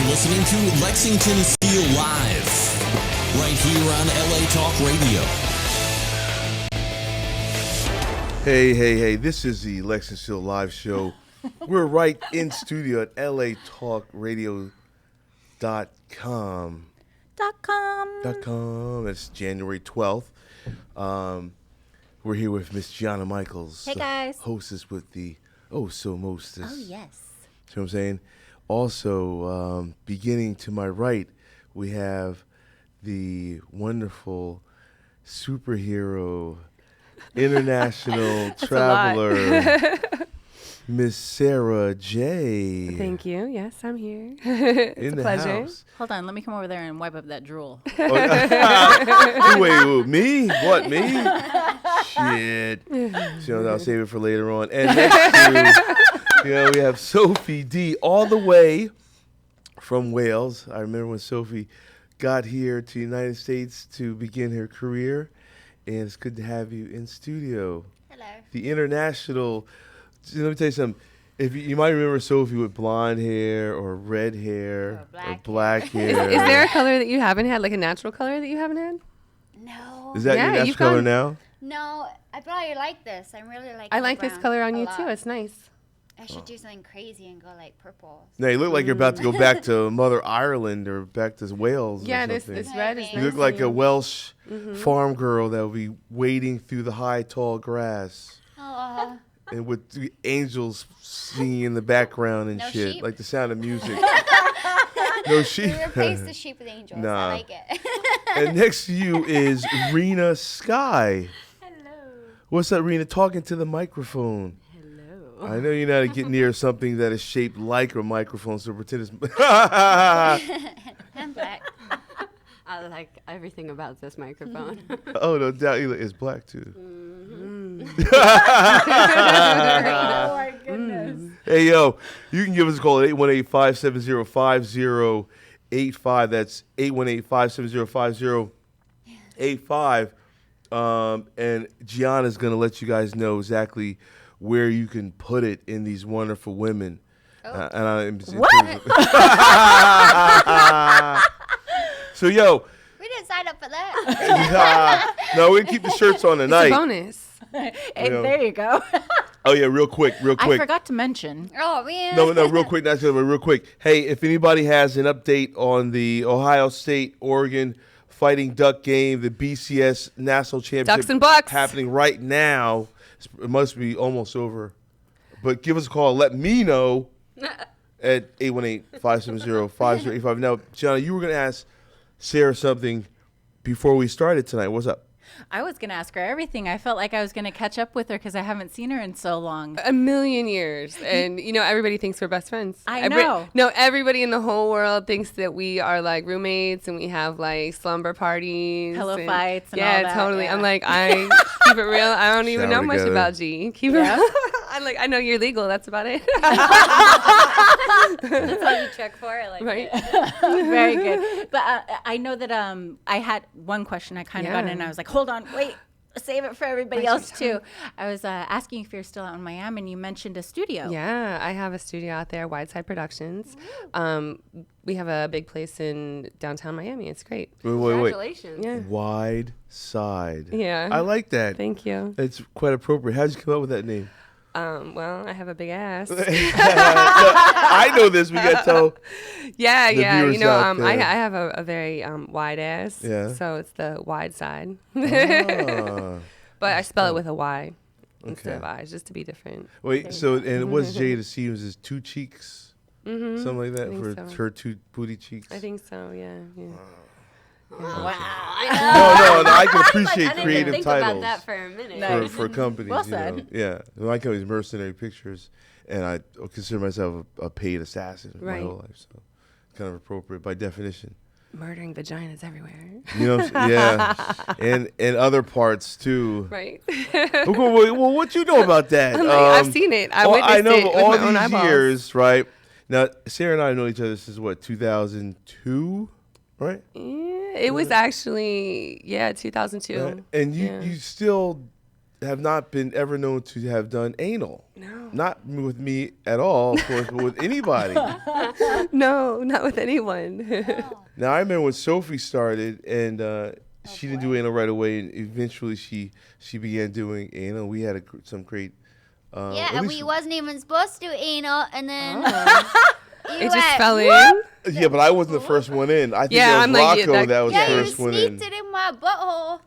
listening to Lexington Steele Live, right here on LA Talk Radio. Hey, this is the Lexington Steele Live show. We're right in studio at latalkradio.com. It's January 12th. We're here with Miss Gianna Michaels. Hey, guys. Hostess with the Mostess. Oh, yes. See what I'm saying? Also, beginning to my right, we have the wonderful superhero, international traveler, Miss Sara J. Thank you. Yes, I'm here. It's a pleasure. House. Hold on. Let me come over there and wipe up that drool. Wait, me? What, me? Shit. So I'll save it for later on. And next to, we have Sophie D, all the way from Wales. I remember when Sophie got here to the United States to begin her career, and it's good to have you in studio. Hello. The international. Let me tell you something. If you might remember Sophie with blonde hair or red hair or black hair. Is there a color that you haven't had, like a natural color that you haven't had? No. Is that your natural color now? No, I probably like this. I really like. I like this color on you lot. too. It's nice. I should do something crazy and go like purple. No, you look like you're about to go back to Mother Ireland or back to Wales. Yeah, or this something. red is You You nice look like on a you. Welsh farm girl that will be wading through the high, tall grass. Oh. And with the angels singing in the background and No shit, sheep? like the sound of music. No sheep. We replace the sheep with angels. Nah. I like it. And next to you is Reena Sky. Hello. What's up, Reena? Talking to the microphone. Hello. I know you know how to get near something that is shaped like a microphone, so pretend it's. I'm black. I like everything about this microphone. Oh, no doubt. It's black, too. Oh my goodness. Hey, yo, you can give us a call at 818-570-5085. That's 818-570-5085. And Gianna's going to let you guys know exactly where you can put it in these wonderful women. What? So, yo. We didn't sign up for that. No, we're going to keep the shirts on tonight. It's a bonus. Hey, there you go. Oh, yeah, real quick. I forgot to mention. Oh man. No, real quick, not just, but real quick. Hey, if anybody has an update on the Ohio State, Oregon Fighting Duck game, the BCS National Championship Ducks and Bucks happening right now. It must be almost over. But give us a call. Let me know at 818-570-5085. Now, Gianna, you were going to ask Sara something before we started tonight. What's up? I was going to ask her everything. I felt like I was going to catch up with her because I haven't seen her in so long. A million years. And, everybody thinks we're best friends. I know. No, everybody in the whole world thinks that we are, like, roommates and we have, like, slumber parties. Pillow and fights and all that. Totally. Yeah. I'm like, I keep it real. I don't even Shower know much together. about G. Keep it real. I'm like, I know you're legal. That's about it. That's all you check for. I like Right. it. Very good. But I know that I had one question I kind of got in and I was like, hold on, wait. Save it for everybody else too. I was asking if you're still out in Miami, and you mentioned a studio. Yeah, I have a studio out there, Wideside Productions. We have a big place in downtown Miami. It's great. Wait. Congratulations. Yeah. Wide Side. Yeah. I like that. Thank you. It's quite appropriate. How did you come up with that name? Well, I have a big ass. I know this. We got to tell. Yeah. viewers out I there. have a very wide ass. Yeah. So it's the wide side. Ah. But I spell it with a Y instead of Okay. I's, just to be different. Wait, so, and what's Jada Seems is two cheeks? Mm-hmm. Something like that think for so. her two booty cheeks? I think so, yeah. Wow. No, I can appreciate creative think titles about that for a minute. Nice. for companies. Well you know. said. Yeah, my company's Mercenary Pictures, and I consider myself a paid assassin my Right. whole life, so it's kind of appropriate by definition. Murdering vaginas everywhere. You know, what I'm yeah, and other parts too. Right. Well, what you know about that? I'm like, I've seen it. I witnessed I know, it but with all my own these eyeballs. years, right? Now, Sara and I know each other since what, 2002, right? Yeah, it was actually 2002. And you still have not been ever known to have done anal. No. Not with me at all, of course, but with anybody. No, not with anyone. Now, I remember when Sophie started, and she didn't do anal right away, and eventually she began doing anal. We had some great... Yeah, at and least- we wasn't even supposed to do anal, and then It you just went, fell "Whoop." in. Yeah, but I wasn't the first one in. I think Yeah, it I'm was like, Rocco yeah, that was Yeah, the you first one sneaked in. it in my butthole.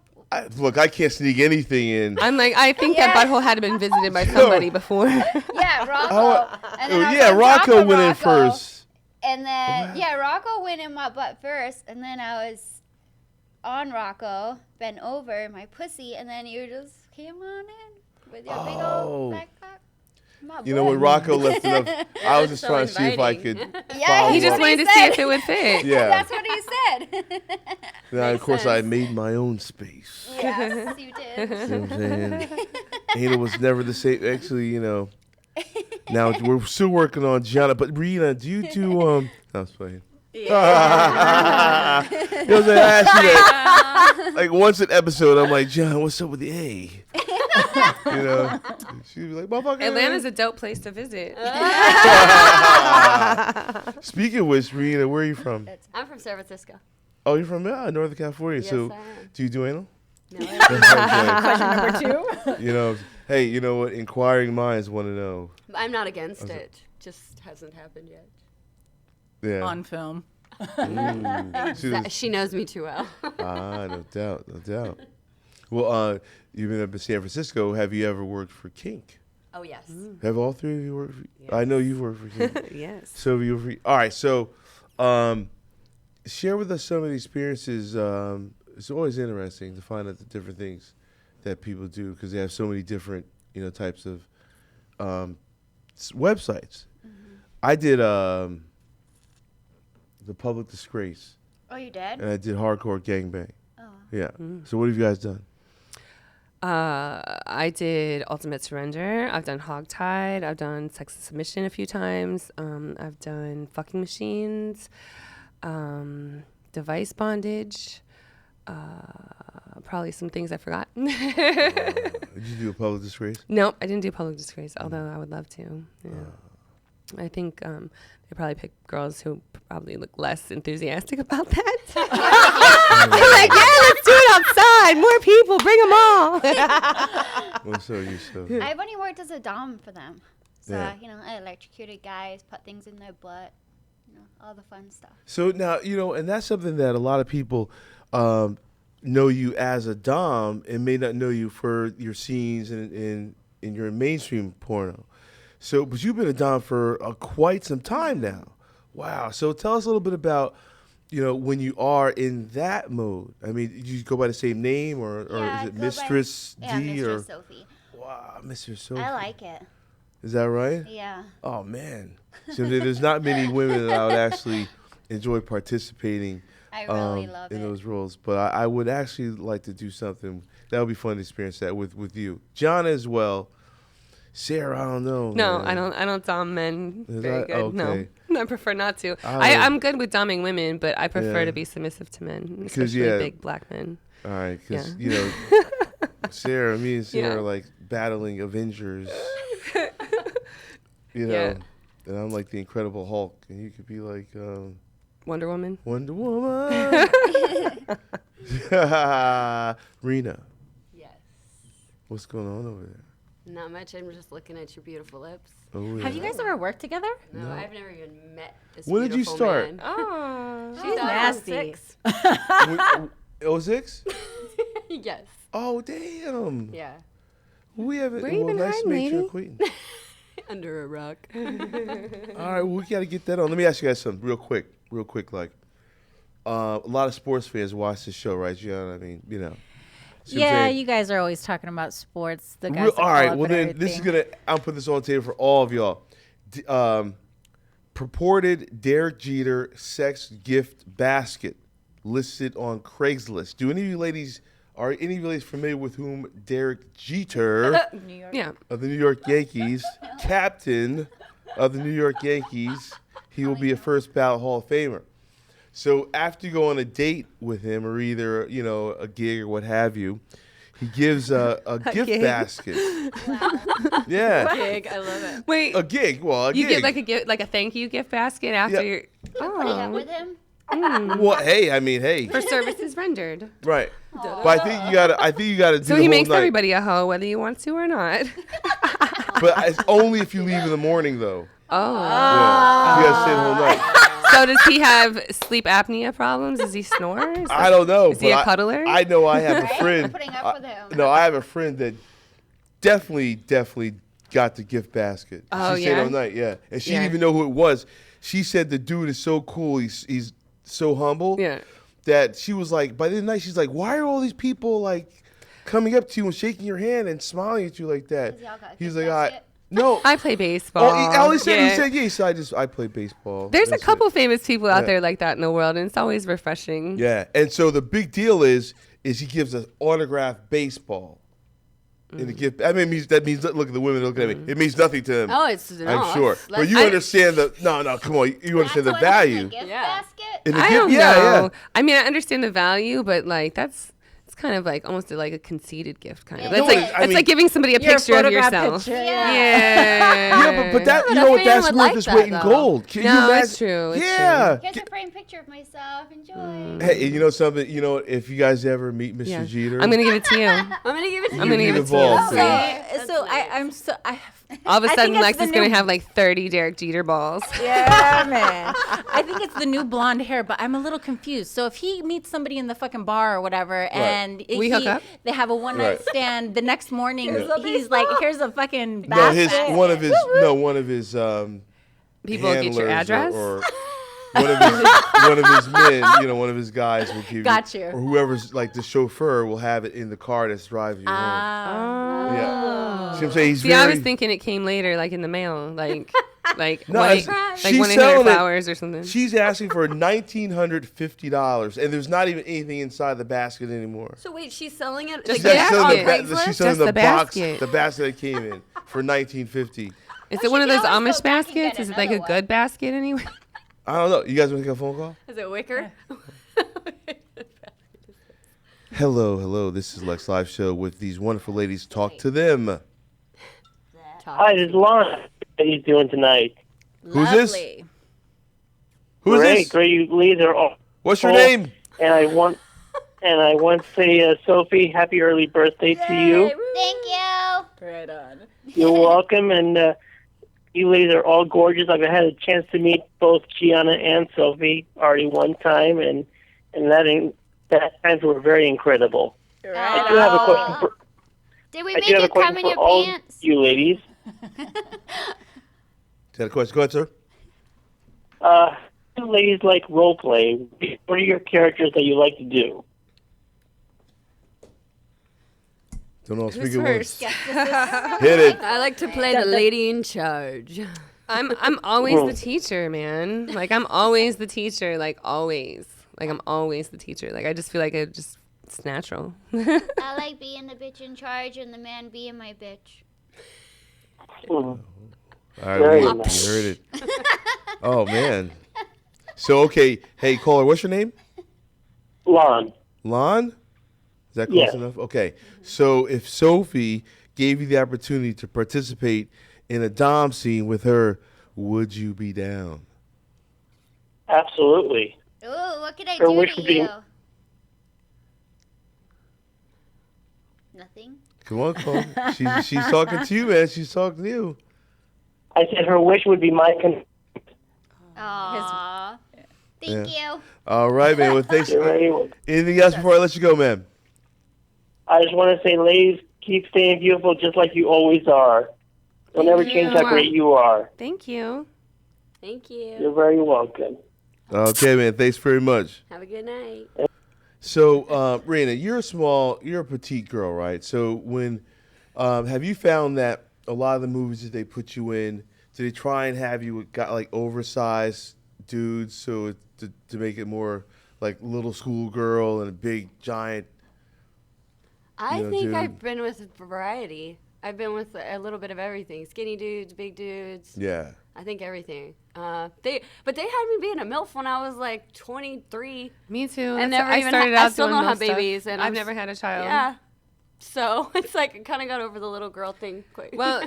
Look, I can't sneak anything in. I'm like, I think that Yeah. butthole had been visited by somebody before. Yeah, Rocco. And then I was Yeah, like, Rocco "Drop it, went in Rocco." first. And then, yeah, Rocco went in my butt first, and then I was on Rocco, bent over in my pussy, and then you just came on in with your big Oh. old back cock. My You know, when butt. Rocco left it up, I was just so trying to see if I inviting. could Yeah, follow He that's just up. what wanted to see if it would fit. Yeah. That's what he said. Now, of course, I made my own space. Yes, you did. You know what I'm saying? Anal was never the same. Actually, you know, now we're still working on Gianna. But Reena, do you do I was playing. You know, what I'm saying? I asked you that, like once an episode. I'm like, John, what's up with the A? You know, she'd be like, motherfucker. Atlanta's a dope place to visit. Speaking of which, Reena, where are you from? I'm from San Francisco. Oh, you're from Northern California. Yes, so, I am. do you do anal? No, Question number 2. You know, hey, you know what? Inquiring minds want to know. I'm not against it. Just hasn't happened yet. Yeah. On film. She was- She knows me too well. no doubt, no doubt. Well, you've been up in San Francisco. Have you ever worked for Kink? Oh, yes. Have all three of you worked for? I know you've worked for Kink. Yes. So all right. So, share with us some of the experiences. It's always interesting to find out the different things that people do because they have so many different, types of websites. I did the Public Disgrace, Oh, you did? and I did Hardcore Gangbang. Oh. Yeah. So what have you guys done? I did Ultimate Surrender. I've done Hogtied. I've done Sex and Submission a few times. I've done Fucking Machines, Device Bondage. Probably some things I forgot. Did you do a Public Disgrace? Nope, I didn't do Public Disgrace, although I would love to. Yeah. I think they probably pick girls who probably look less enthusiastic about that. I'm like, yeah, let's do it outside. More people, bring them all. Well, so you so. I've only worked as a dom for them. So, Yeah. I electrocuted guys, put things in their butt, all the fun stuff. So now, and that's something that a lot of people know you as a dom and may not know you for your scenes in your mainstream porno. So, but you've been a dom for quite some time now. Wow. So tell us a little bit about, when you are in that mode. I mean, do you go by the same name or Yeah, is I it go by- Mistress Yeah, D Mistress or? Sophie. Wow, Mistress Sophie. I like it. Is that right? Yeah. Oh man, so there's not many women that I would actually enjoy participating I really love in it. those roles. But I would actually like to do something that would be fun to experience that with you, Gianna as well. Sarah, I don't know. No, man. I don't dom men Is very that- good. okay. No, I prefer not to. I would- I'm good with doming women, but I prefer Yeah. to be submissive to men, 'Cause, especially yeah. big black men. All right, because Yeah. Sarah, me and Sarah Yeah. are like battling Avengers. Yeah. And I'm like the Incredible Hulk, and you could be like Wonder Woman. Wonder Woman. Reena, Yes. what's going on over there? Not much. I'm just looking at your beautiful lips. Oh, Have you guys ever worked together? No, I've never even met this When did you beautiful start? man. Oh, She's nasty. 06? Yes. Oh, damn. Yeah. We haven't. Where you been nice to hiding, make your lady? acquaintance. Under a rock. All right, well, we got to get that on. Let me ask you guys something real quick. Like, a lot of sports fans watch this show, right, Gianna? I mean, See what I'm Yeah, saying? you guys are always talking about sports. The guys Real- that all call right, up well, and then this is everything. going to, I'll put this on the table for all of y'all. Purported Derek Jeter sex gift basket listed on Craigslist. Are any of you ladies familiar with whom Derek Jeter New York. yeah. of the New York Yankees, captain of the New York Yankees, he will be a first ballot Hall of Famer. So after you go on a date with him or either, a gig or what have you, he gives a gift gig. basket. Yeah, Big. I love it. Wait, a gig. Well, a you gig. get like a gift, like a thank you gift basket after Yeah. your Putting up with him. Well, hey. for services rendered. Right. But I think you gotta do So the he whole makes night. everybody a hoe, whether you want to or not. But it's only if you leave in the morning, though. Oh. Yeah. You gotta stay the whole night. So does he have sleep apnea problems? Does he snore? I don't know. Is he a but cuddler? I know I have a Right? friend. Putting up with him. No, I have a friend that definitely got the gift basket. Oh, She stayed yeah? all night, yeah. And she Yeah. didn't even know who it was. She said the dude is so cool. He's so humble. Yeah. That she was like, by the end of the night, she's like, why are all these people like coming up to you and shaking your hand and smiling at you like that? 'Cause y'all got He's gift like, basket? no. I play baseball. All he said, Yeah. he said, I play baseball. There's That's a couple it. famous people out Yeah. there like that in the world, and it's always refreshing. Yeah, and so the big deal is he gives us autographed baseball in the gift. I mean, that means look at the women looking at me. It means nothing to them. Oh, it's I'm sure, it's but you less- understand the no. Come on, you understand the That's what's in value the gift Yeah. basket? in the I gift. don't Yeah, know. yeah. I mean, I understand the value, but like it's kind of like almost like a conceited gift, kind of. Yeah. That's No, like I that's mean- like giving somebody a Your picture of photograph yourself. picture, Yeah. Yeah, but that But you a know what fan that's would worth like its that, weight in though. gold. Can you No, imagine? it's true. It's Yeah. Here's a framed picture of myself. Enjoy. Hey, you know something? You know, if you guys ever meet Mr. Yeah. Jeter, I'm gonna give it to you. I'm gonna give it to I'm you. gonna give it to ball, you. please. That's So nice. I'm so I. All of a I sudden, think it's Lex the is gonna new- have like 30 Derek Jeter balls. Yeah, man. I think it's the new blonde hair, but I'm a little confused. So if he meets somebody in the fucking bar or whatever, and We hook up? they have a one night Right. stand, the next morning he's like, "Here's a fucking no, basket." one of his People get your handlers address. or one of his men, you know, one of his guys will give Got you, you. or whoever's like the chauffeur will have it in the car that's driving you home. Ah. Yeah, see what I'm saying? He's See, very. I was thinking it came later, like in the mail, like No, one, it's- like she's 1-800 selling it. flowers or something. She's asking for $1,950, and there's not even anything inside the basket anymore. So wait, she's selling it Just like the that selling on basket. Craigslist? she's selling Just the the box, basket. the basket that came in for $1,950. Is Well, it one she of those can always Amish go back and get baskets? Is it like a another good basket anyway? I don't know. You guys want to take a phone call? Is it wicker? Hello. This is Lex Live Show with these wonderful ladies. Talk to them. Hi, this is Lon. How you doing tonight? Who's this? Lovely. Who's Great, this? great. You ladies are all. What's your all- name? And I want to say, Sophie, happy early birthday to you. Thank you. Right on. You're welcome, and you ladies are all gorgeous. I've had a chance to meet both Gianna and Sophie already one time, and that times were very incredible. I do have a question for. Did we I make do have a you come question in for your all pants? you ladies. Is that a question? Go ahead, sir. You ladies like role play. What are your characters that you like to do? Don't know. Who's Speaking words. first? Hit it. I like to play the lady in charge. I'm always the teacher, man. Like I'm always the teacher, like always. Like I'm always the teacher. Like I just feel like it's natural. I like being the bitch in charge and the man being my bitch. All right, Very we nice. heard it. Oh man. So okay, hey caller, what's your name? Lon. Lon? Is that close Yes. enough? Okay. So if Sophie gave you the opportunity to participate in a dom scene with her, would you be down? Absolutely. Ooh, what could I Her do wish to would be- you? Nothing. Come on, caller. She's talking to you, man. She's talking to you. I said her wish would be my Aww. Thank you. All right, man. Well, thanks. You're very welcome. Anything else before I let you go, man? I just want to say, ladies, keep staying beautiful just like you always are. Don't ever change how great you are. Thank you. Thank you. You're very welcome. Okay, man. Thanks very much. Have a good night. So, Reena, you're a petite girl, right? So when, have you found that a lot of the movies that they put you in, do they try and have you got like oversized dudes so to make it more like little schoolgirl and a big giant? I know, think dude. I've been with variety. I've been with a little bit of everything. Skinny dudes, big dudes. Yeah. I think everything. They had me being a MILF when I was like 23. Me too. I That's- never I even started ha- I out still doing don't have MILF stuff. babies, and I've I'm never had a child. Yeah. So it's like I kind of got over the little girl thing quick. Well,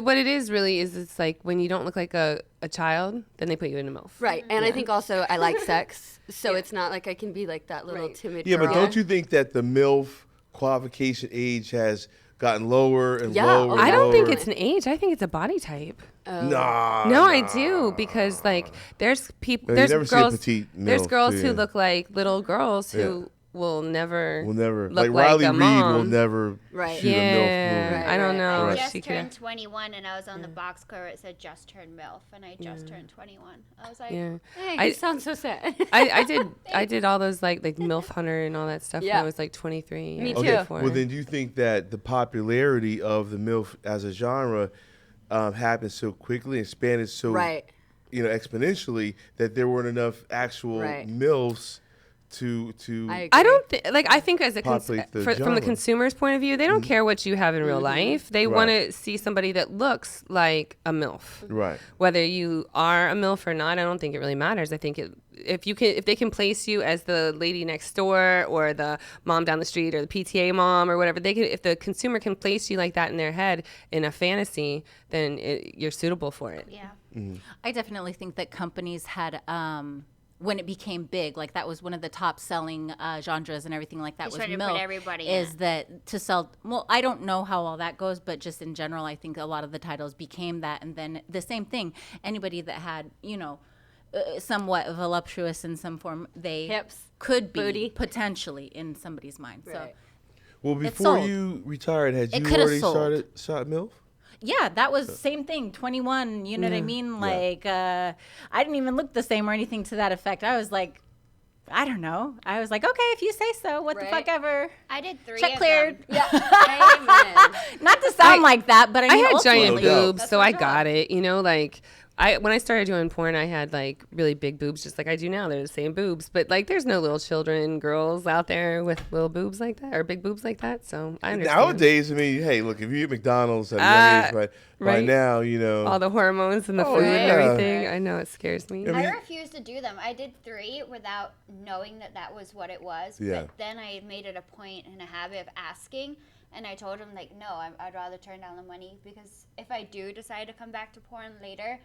what it is really is it's like when you don't look like a child, then they put you in a MILF. Right. And I think also I like sex. So it's not like I can be like that little timid girl. But don't you think that the MILF qualification age has gotten lower and Yeah. lower and I don't think lower? it's an age. I think it's a body type. Nah. No, I do because like there's people, No, you there's never see a girls, petite there's MILF, girls do who you? look like little girls who will never Look like Riley a Reid mom. will never Right. shoot a MILF movie. I don't know. I if just she turned could. 21, and I was on the box cover. It said "just turned MILF," and I just turned 21. I was like, Yeah, Hey, you sound so sad. I did all those like MILF Hunter and all that stuff when Yeah. I was like 23. Me or too. 24. Well, then do you think that the popularity of the MILF as a genre happened so quickly and expanded so Right. exponentially that there weren't enough actual Right. MILFs to I don't think I think as a Populate the from the genre. consumer's point of view, they don't care what you have in real life. They want Right. to see somebody that looks like a MILF. right. Whether you are a MILF or not, I don't think it really matters. I think if they can place you as the lady next door or the mom down the street or the PTA mom or whatever, if the consumer can place you like that in their head in a fantasy, then you're suitable for it. yeah. I definitely think that companies had, when it became big, like that was one of the top selling genres and everything like that They was tried to put MILF. everybody is in. that to sell? Well, I don't know how all that goes, but just in general, I think a lot of the titles became that, and then the same thing. Anybody that had, somewhat voluptuous in some form, they Hips, could be booty. potentially in somebody's mind. So. Right. Well, before sold. you retired, had It you coulda already sold. shot MILF? Yeah, that was same thing. 21. You know what I mean? Like, I didn't even look the same or anything to that effect. I was like, I don't know. I was like, okay, if you say so. What the Right. fuck ever. I did 3 Check of cleared. them. Amen. Not to sound like that, but I I mean, had giant ultimately- doubt. boobs, so I got it. Like when I started doing porn, I had like really big boobs, just like I do now. They're the same boobs, but like there's no little children, girls out there with little boobs like that or big boobs like that. So I understand. Nowadays, I mean, hey, look, if you eat McDonald's at a young age, by right. now, all the hormones and the Oh, food and yeah. everything. I know it scares me. I refused to do them. I did 3 without knowing that was what it was. Yeah. But then I made it a point and a habit of asking. And I told him, like, no, I'd rather turn down the money because if I do decide to come back to porn later,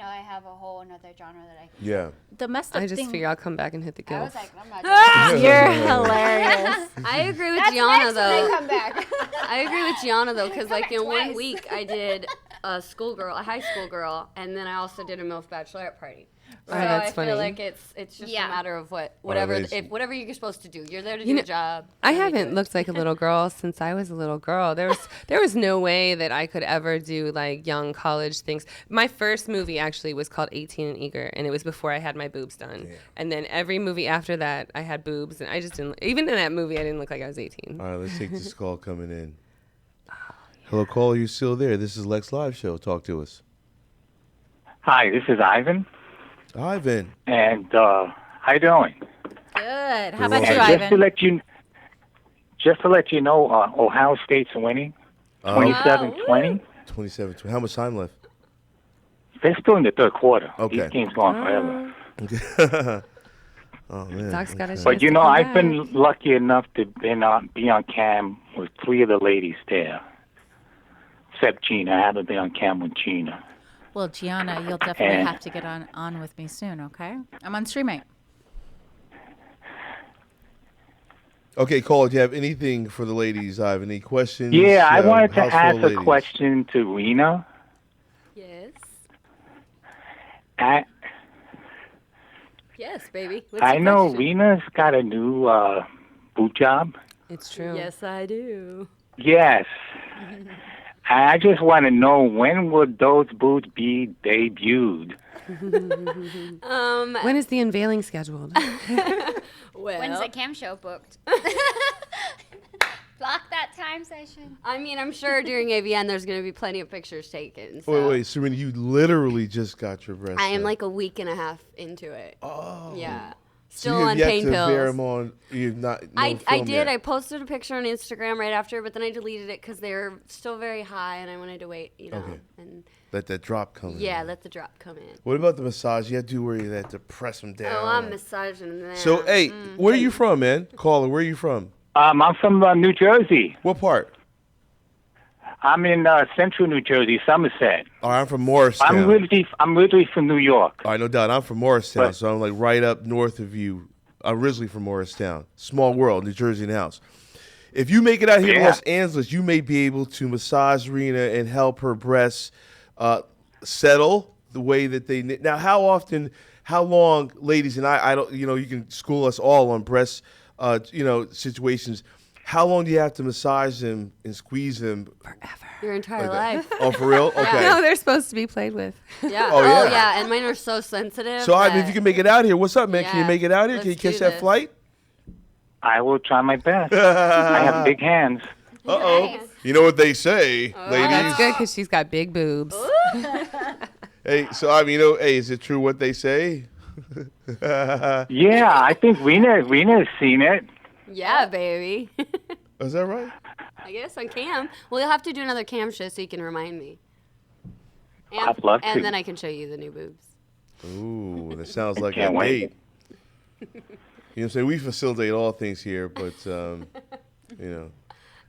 I have a whole another genre that I can Yeah. The messed up I just thing. figure I'll come back and hit the I gilf. was like, I'm not doing that. You're hilarious. I agree with That's Gianna next when though. I come back. I agree with Gianna though, because like back in one twice. week I did a high school girl, and then I also did a MILF bachelorette party. So that's I funny. feel like it's just Yeah. a matter of whatever Violation. whatever you're supposed to do. You're there to You do know, a job. I so you do haven't it. looked like a little girl since I was a little girl. There was no way that I could ever do like young college things. My first movie actually was called 18 and Eager, and it was before I had my boobs done. And then every movie after that, I had boobs, and I just didn't. Even in that movie, I didn't look like I was 18. All right, let's take this call coming in. Hello, caller, you still there? This is Lex Live Show. Talk to us. Hi, this is Ivan, Ivan. and how you doing? Good. How about Hey, you, Just to Ivan? let you know, Ohio State's winning, 27-20. 27. How much time left? They're still in the third quarter. Okay. These games go on forever. Oh, man. Doc's got a chance But to come I've back. been lucky enough to be on cam with 3 of the ladies there, except Gina. I haven't been on cam with Gina. Well, Gianna, you'll definitely And- have to get on with me soon, okay? I'm on StreamMate. Okay, caller, do you have anything for the ladies, Ivan? Any questions? Yeah, I wanted to house ask full of a ladies. question to Reena. Yes. I Yes, baby. What's I your know question? Reena's got a new boot job. It's true. Yes, I do. Yes. I just want to know, when would those boots be debuted? When is the unveiling scheduled? Well, When's the cam show booked? Block that time session. I mean, I'm sure during AVN there's going to be plenty of pictures taken. So. Wait, Serena, you literally just got your breast I am done. like a week and a half into it. Oh. Yeah. So Still you have on yet pain to bear pills. them on. You've not. No I film did. yet. I posted a picture on Instagram right after, but then I deleted it because they were still very high, and I wanted to wait, Okay. and Let that drop come in. yeah, let the drop come in. What about the massage? You have to do where you have to press them down. Oh, I'm massaging them. So, hey, where are you from, man? Caller, where are you from? I'm from New Jersey. What part? I'm in central New Jersey, Somerset. All right, I'm from Morristown. I'm originally from New York. All right, no doubt. I'm from Morristown, But- so I'm like right up north of you. I'm originally from Morristown. Small world, New Jersey in the house. If you make it out here to Yeah. Los Angeles, you may be able to massage Reena and help her breasts settle the way that they need. Now, how long, ladies, and I don't, you can school us all on breast, situations. How long do you have to massage them and squeeze them? Your entire life. Oh, for real? Okay. No, they're supposed to be played with. Yeah. Oh, yeah. yeah. And mine are so sensitive. So, if you can make it out here, what's up, man? Can you Yeah. make it out here? Can you Let's catch do that this. flight? I will try my best. I have big hands. Uh-oh. You know what they say, ladies? That's good because she's got big boobs. Hey, so hey, is it true what they say? Yeah, I think Reena has seen it. Yeah, baby. Is that right? I guess on cam. Well, you'll have to do another cam show so you can remind me. And, I'd love to. And then I can show you the new boobs. Ooh, that sounds like a Can't wait. date. You know what I'm saying? We facilitate all things here, but, I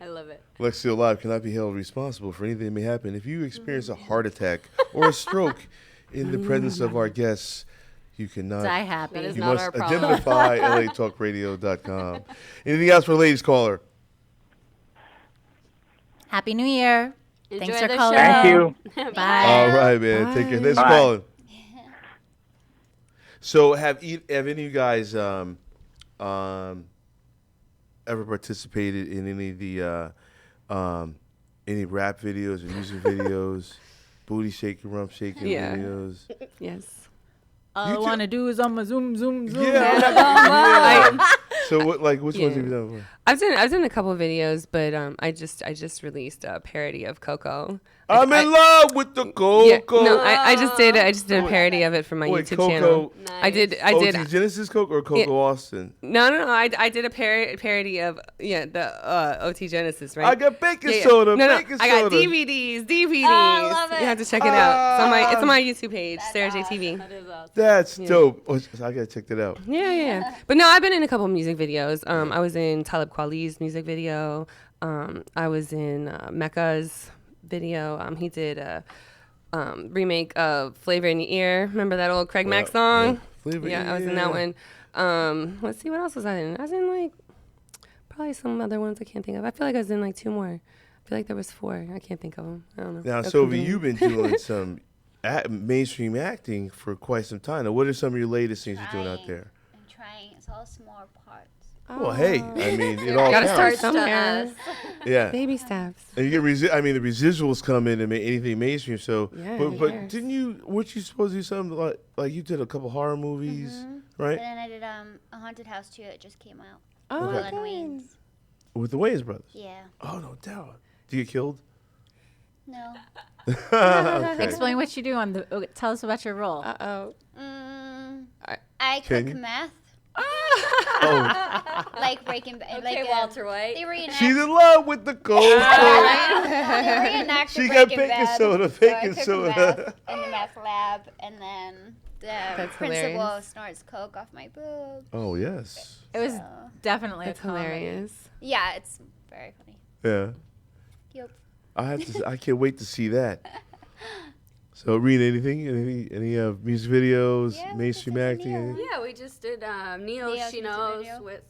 love it. Lex Steele Live cannot be held responsible for anything that may happen. If you experience a heart attack or a stroke in the presence of our guests, you cannot. Die happy. That is You not must our problem. identify LATalkradio.com. Anything else for ladies, caller? Happy New Year. Enjoy Thanks for the calling. show. Thank you. Bye. All right, man. Take care. Thanks for Bye. calling. So, have any of you guys ever participated in any of the any rap videos or music videos, booty shaking, rump shaking Yeah. videos? Yes. All You I want to do is zoom, zoom. Yeah. So, which ones have you done? For? I've done a couple of videos, but I just released a parody of Coco. I'm in love with the Coco. Yeah, no, I just did a parody of it for my Wait, YouTube Coco. channel. Nice. I did. OT Genesis Coco or Coco Yeah. Austin? No. I did a parody of the OT Genesis, right? I got baking Yeah, yeah. soda. No, baking I got soda. DVDs. I love it. You have to check it out. It's on my YouTube page, Sarah J TV. That is awesome. That's dope. Oh, I gotta check that out. Yeah. But no, I've been in a couple music videos. I was in Talib Kweli's music video. I was in Mecca's video. He did a remake of Flavor in Your Ear. Remember that old Craig Mack song? Flavor Yeah, I was in that one. Let's see, what else was I in? I was in like probably some other ones I can't think of. I feel like I was in like 2 more. I feel like there was 4. I can't think of them. I don't know. Now, That's Sophie, something. you've been doing some mainstream acting for quite some time. Now, what are some of your latest things you're doing out there? I'm trying. It's all small parts. Well, hey, I mean, it all Gotta start counts. somewhere. Yeah. Baby steps. And you get the residuals come in to make anything mainstream. So, Yeah, but yes. didn't you? Weren't you supposed to do something like you did a couple horror movies, But right? then I did a haunted house too. It just came out. Oh, Will and good. Wayne's. With the Wayans brothers. Yeah. Oh, no doubt. Do you get killed? No. Okay. Explain what you do on the. Tell us about your role. Uh-oh. I Can cook you? meth. Oh, Like Breaking Bad. Okay, like, Walter White. They reenact. she's in love with the cold. They reenact She the got Breaking baking Bad, soda, so I baking cook soda. meth in the meth lab, and then the That's principal hilarious. snorts coke off my boob. Oh yes. It was definitely That's a comedy. hilarious. Yeah, it's very funny. Yeah. Yep. I can't wait to see that. So, Reena, anything? Any music videos, Yeah, we mainstream just did acting? Neo. anything? Yeah, we just did Neo Neo's She music Knows video. with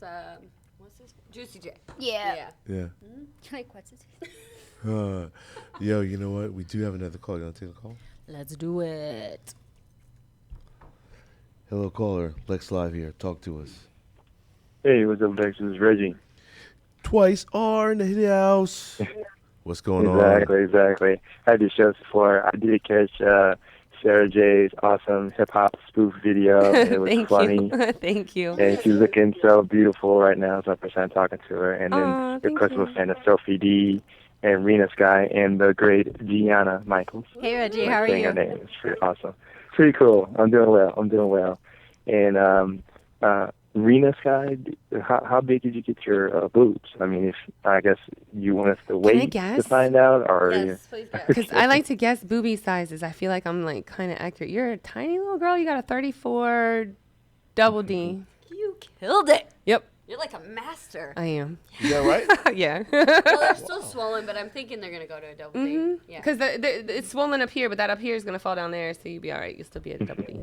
what's this? Juicy J. Yeah. Yeah. Like what's it? Yo, you know what? We do have another call. You want to take a call? Let's do it. Hello, caller. Lex Live here. Talk to us. Hey, what's up, Lex? This is Reggie. Twice R in the house. What's going Exactly. I had these shows before. I did catch Sarah J's awesome hip-hop spoof video. It was Thank funny. you. Thank you. And she's looking so beautiful right now, so I'm first time talking to her. And then Aw, your thank personal you. fan of Sophie D and Reena Sky and the great Gianna Michaels. Hey, Reggie, how are Saying her you? name. It's pretty awesome. Pretty cool. I'm doing well. And Reena Sky, how big did you get your boobs? I mean, I guess you want us to I wait to guess? find out, or Yes, please go. Because I like to guess booby sizes. I feel like I'm like kind of accurate. You're a tiny little girl. You got a 34 double D. You killed it. Yep. You're like a master. I am. Is that right? Yeah. Well, they're still swollen, but I'm thinking they're gonna go to a double D. Yeah. Because it's swollen up here, but that up here is gonna fall down there, so you'll be all right. You'll still be at a double D.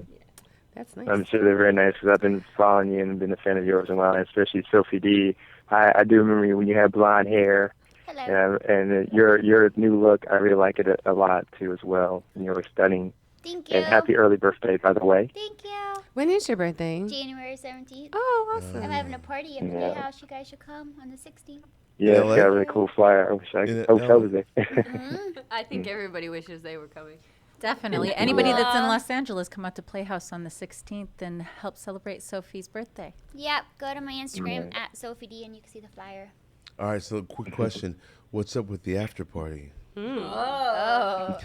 That's nice. I'm sure they're very nice because I've been following you and been a fan of yours a while, especially Sophie D. I do remember you when you had blonde hair. Hello. And your new look, I really like it a lot too as well. And you were stunning. Thank you. And happy early birthday, by the way. Thank you. When is your birthday? January 17th. Oh, awesome. I'm having a party at the Play House. You guys should come on the 16th. Yeah, LA? it's got a really cool flyer. I wish I was there. I think everybody wishes they were coming. Definitely. Anybody that's in Los Angeles, come out to Playhouse on the 16th and help celebrate Sophie's birthday. Yep. Go to my Instagram at Sophie D and you can see the flyer. All right, so quick question. What's up with the after party? Oh. It's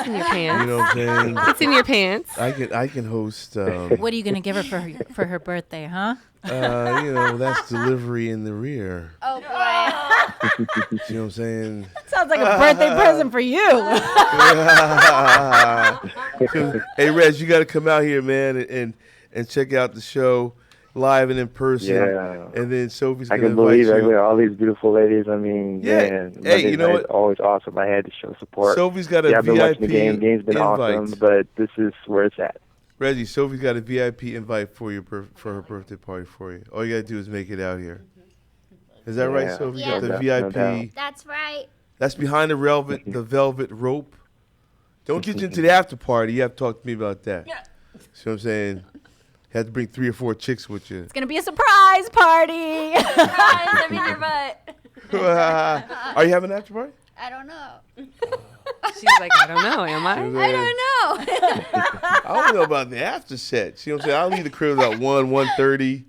in your pants. You know what I'm saying? It's in your pants. I can host. What are you going to give her for her birthday, huh? That's delivery in the rear. Oh, boy. You know what I'm saying? Sounds like a birthday present for you. Hey, Reg, you got to come out here, man, and check out the show live and in person. Yeah. And then Sophie's I going to can believe invite it. you. All these beautiful ladies. I mean, Yeah. man. Hey, you Monday know night what? is always awesome. I had to show support. Sophie's got a I've been watching the VIP game. Game's been invite. awesome, but this is where it's at. Reggie, Sophie's got a VIP invite for her birthday party for you. All you got to do is make it out here. Is that right, Yeah. Sophie? Yeah. The No VIP. doubt. That's right. That's behind the velvet rope. Don't get you into the after party. You have to talk to me about that. Yeah. See what I'm saying? You have to bring 3 or 4 chicks with you. It's going to be a surprise party. Surprise, I'm in your butt. Are you having an after party? I don't know. She's like, I don't know, am I? I don't know. I don't know about the after set. See what I'm saying? I'll leave the crib about 1:30,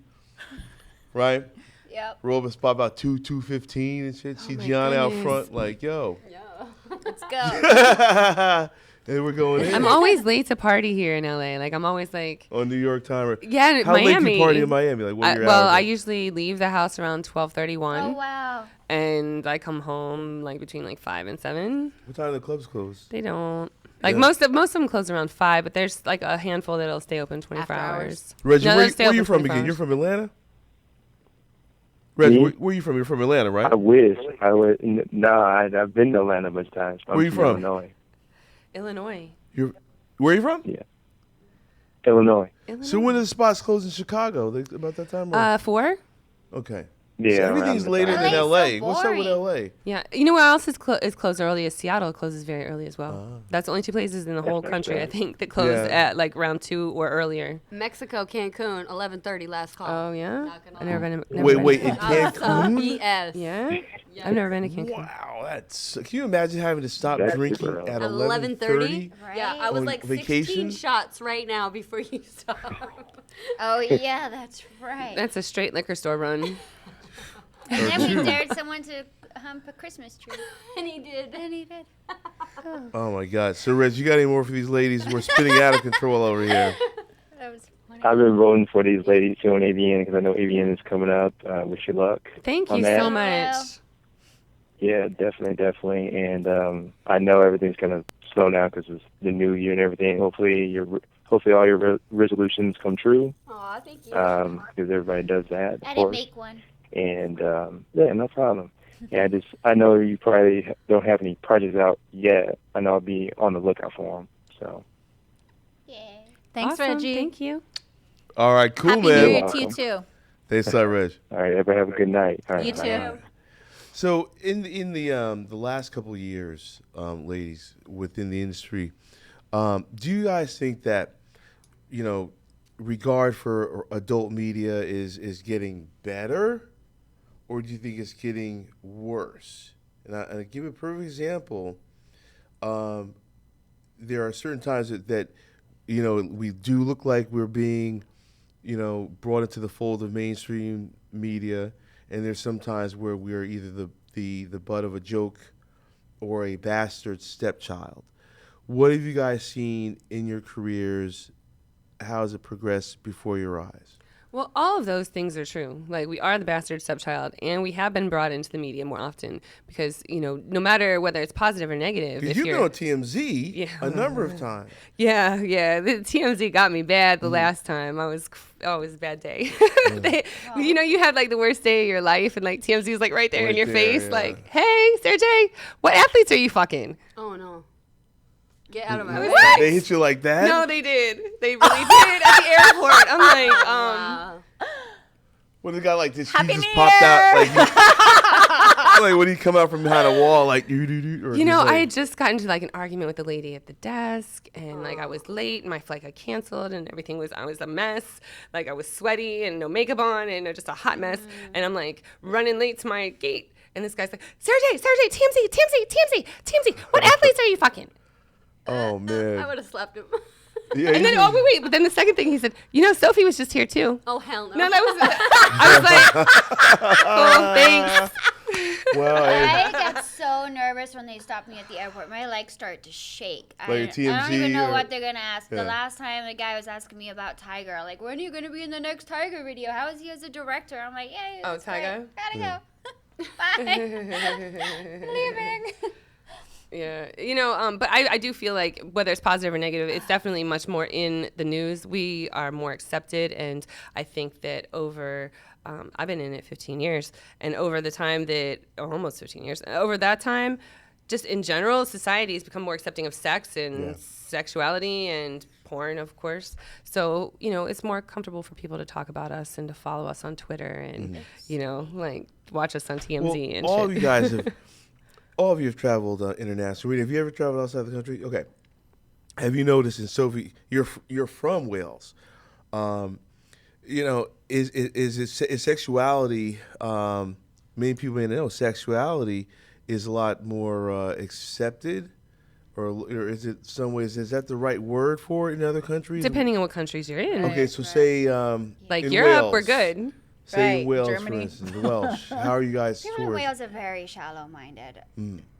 right? Yep. Roll up a spot about 2:15 and shit. See my Gianna out goodness. front, like, yo. Let's go. And we're going in. I'm always late to party here in LA. Like, I'm always like, On New York time. Or, yeah, how Miami. late do you party in Miami? Like, what are your well, hours? I usually leave the house around 12:31. Oh, wow. And I come home like between like 5 and 7. What time do the clubs close? They don't. Like Yeah. most of them close around 5, but there's like a handful that'll stay open 24 After hours. Reggie, No, where they'll stay you open from 24 again? You're hours. from Atlanta? Reggie, Me? where you from? You're from Atlanta, right? I wish I would. No, I've been to Atlanta a bunch of times. I'm Where you from? Illinois. Illinois. Where are you from? Illinois. So when do the spots close in Chicago? About that time? Or? 4? Okay. Yeah, So everything's around later the than time. LA. LA 's so What's up with boring. LA? Yeah. You know where else is closed early? Is Seattle closes very early as well. That's the only 2 places in the whole country, I think, that close Yeah. at like round 2 or earlier. Mexico, Cancun, 11:30 last call. Oh, yeah? Not gonna I've never lie. been. Never Wait, been. in Cancun? BS. Yeah? I've never been to Cancun. Wow, that's. Can you imagine having to stop That's drinking super early. at 11:30. 11:30? Right? Yeah, I was On like vacation? 16 shots right now before you stop. Oh, yeah, that's right. That's a straight liquor store run. And then we dared someone to hump a Christmas tree. And he did. And he did. Oh my God. So, Reg, you got any more for these ladies? We're spinning out of control over here. That was funny. I've been voting for these ladies too on AVN because I know AVN is coming up. Wish you luck. Thank on you that. so much. Yeah, definitely. And I know everything's gonna slow down because it's the new year and everything. Hopefully all your resolutions come true. Aw, thank you. Because everybody does that. Of I didn't course. make one. And yeah, no problem. Yeah, I know you probably don't have any projects out yet. I know I'll be on the lookout for them. So Yeah. Thanks, Awesome. Reggie. Thank you. All right, cool, Happy New man. Year to you, too. Thanks a lot, Reg. all right, everybody have a good night. All right, You bye. too. So in the last couple of years, ladies within the industry, do you guys think that regard for adult media is getting better, or do you think it's getting worse? And I give a perfect example. There are certain times that we do look like we're being brought into the fold of mainstream media. And there's some times where we are either the butt of a joke or a bastard stepchild. What have you guys seen in your careers? How has it progressed before your eyes? Well, all of those things are true. Like, we are the bastard stepchild, and we have been brought into the media more often because, no matter whether it's positive or negative. Because you've been on TMZ a number of times. Yeah. The TMZ got me bad the last time. It was a bad day. You had like the worst day of your life, and like TMZ was like right there in your face, like, hey, Sergey, what athletes are you fucking? Oh no. Get out of my way. They hit you like that? No, they did. They really did at the airport. I'm like, When the guy like this, he just popped out like when he come out from behind a wall, like I had just gotten into like an argument with the lady at the desk, and like I was late, and my flight got canceled, and I was a mess. Like I was sweaty and no makeup on, and just a hot mess, and I'm like running late to my gate, and this guy's like, Sergey, TMZ, what athletes are you fucking? Oh man! I would have slapped him. Yeah, and then wait, but then the second thing he said, Sophie was just here too. Oh hell no! No, that was. I was like, oh thanks. Well, I get so nervous when they stop me at the airport. My legs start to shake. I don't even know what they're gonna ask. The last time the guy was asking me about Tiger, like, when are you gonna be in the next Tiger video? How is he as a director? I'm like, yeah. Oh, Tiger. Gotta go. Bye. Leaving. Yeah, but I do feel like whether it's positive or negative, it's definitely much more in the news. We are more accepted, and I think that over, I've been in it 15 years, and over the time almost 15 years, over that time, just in general, society has become more accepting of sex and sexuality and porn, of course. So, it's more comfortable for people to talk about us and to follow us on Twitter and, like watch us on TMZ and all shit. Of you guys have... All of you have traveled internationally. Have you ever traveled outside the country? Okay. Have you noticed, and Sophie, you're from Wales. Is sexuality? Many people may know sexuality is a lot more accepted, or is it some ways? Is that the right word for it in other countries? Depending on what countries you're in. Okay, so say like in Europe, Wales, we're good. Say Right, Wales, Germany. for instance, the Welsh. How are you guys? People in towards- Wales are very shallow-minded.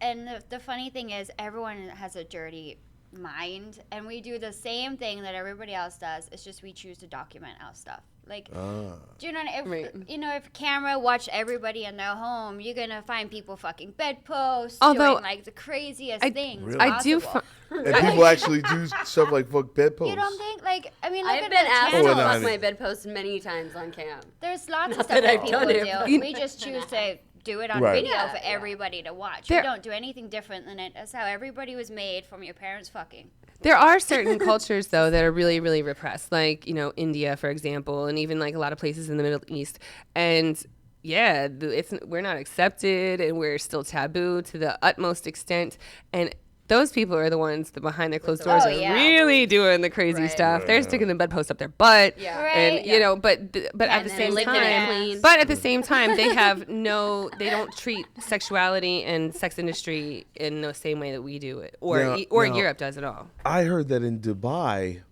And the funny thing is, everyone has a dirty mind, and we do the same thing that everybody else does. It's just we choose to document our stuff. Like, do you know, if camera watched everybody in their home, you're gonna find people fucking bedposts, doing like the craziest things. Really? I do. And people actually do stuff like fuck bedposts. You don't think? Like, I mean, look I've at been the asked to channel. fuck my bedpost many times on cam. There's lots of Not stuff that I've people done it, do. We just choose to do it on Right. video Yeah, for everybody to watch. We don't do anything different than it. That's how everybody was made, from your parents fucking. There are certain cultures, though, that are really, really repressed, like, India, for example, and even like a lot of places in the Middle East. And yeah, we're not accepted, and we're still taboo to the utmost extent. And those people are the ones that behind their closed doors are really doing the crazy stuff. They're sticking the bedpost up their butt, and but at the same time, they have they don't treat sexuality and sex industry in the same way that we do it, or Europe does at all. I heard that in Dubai,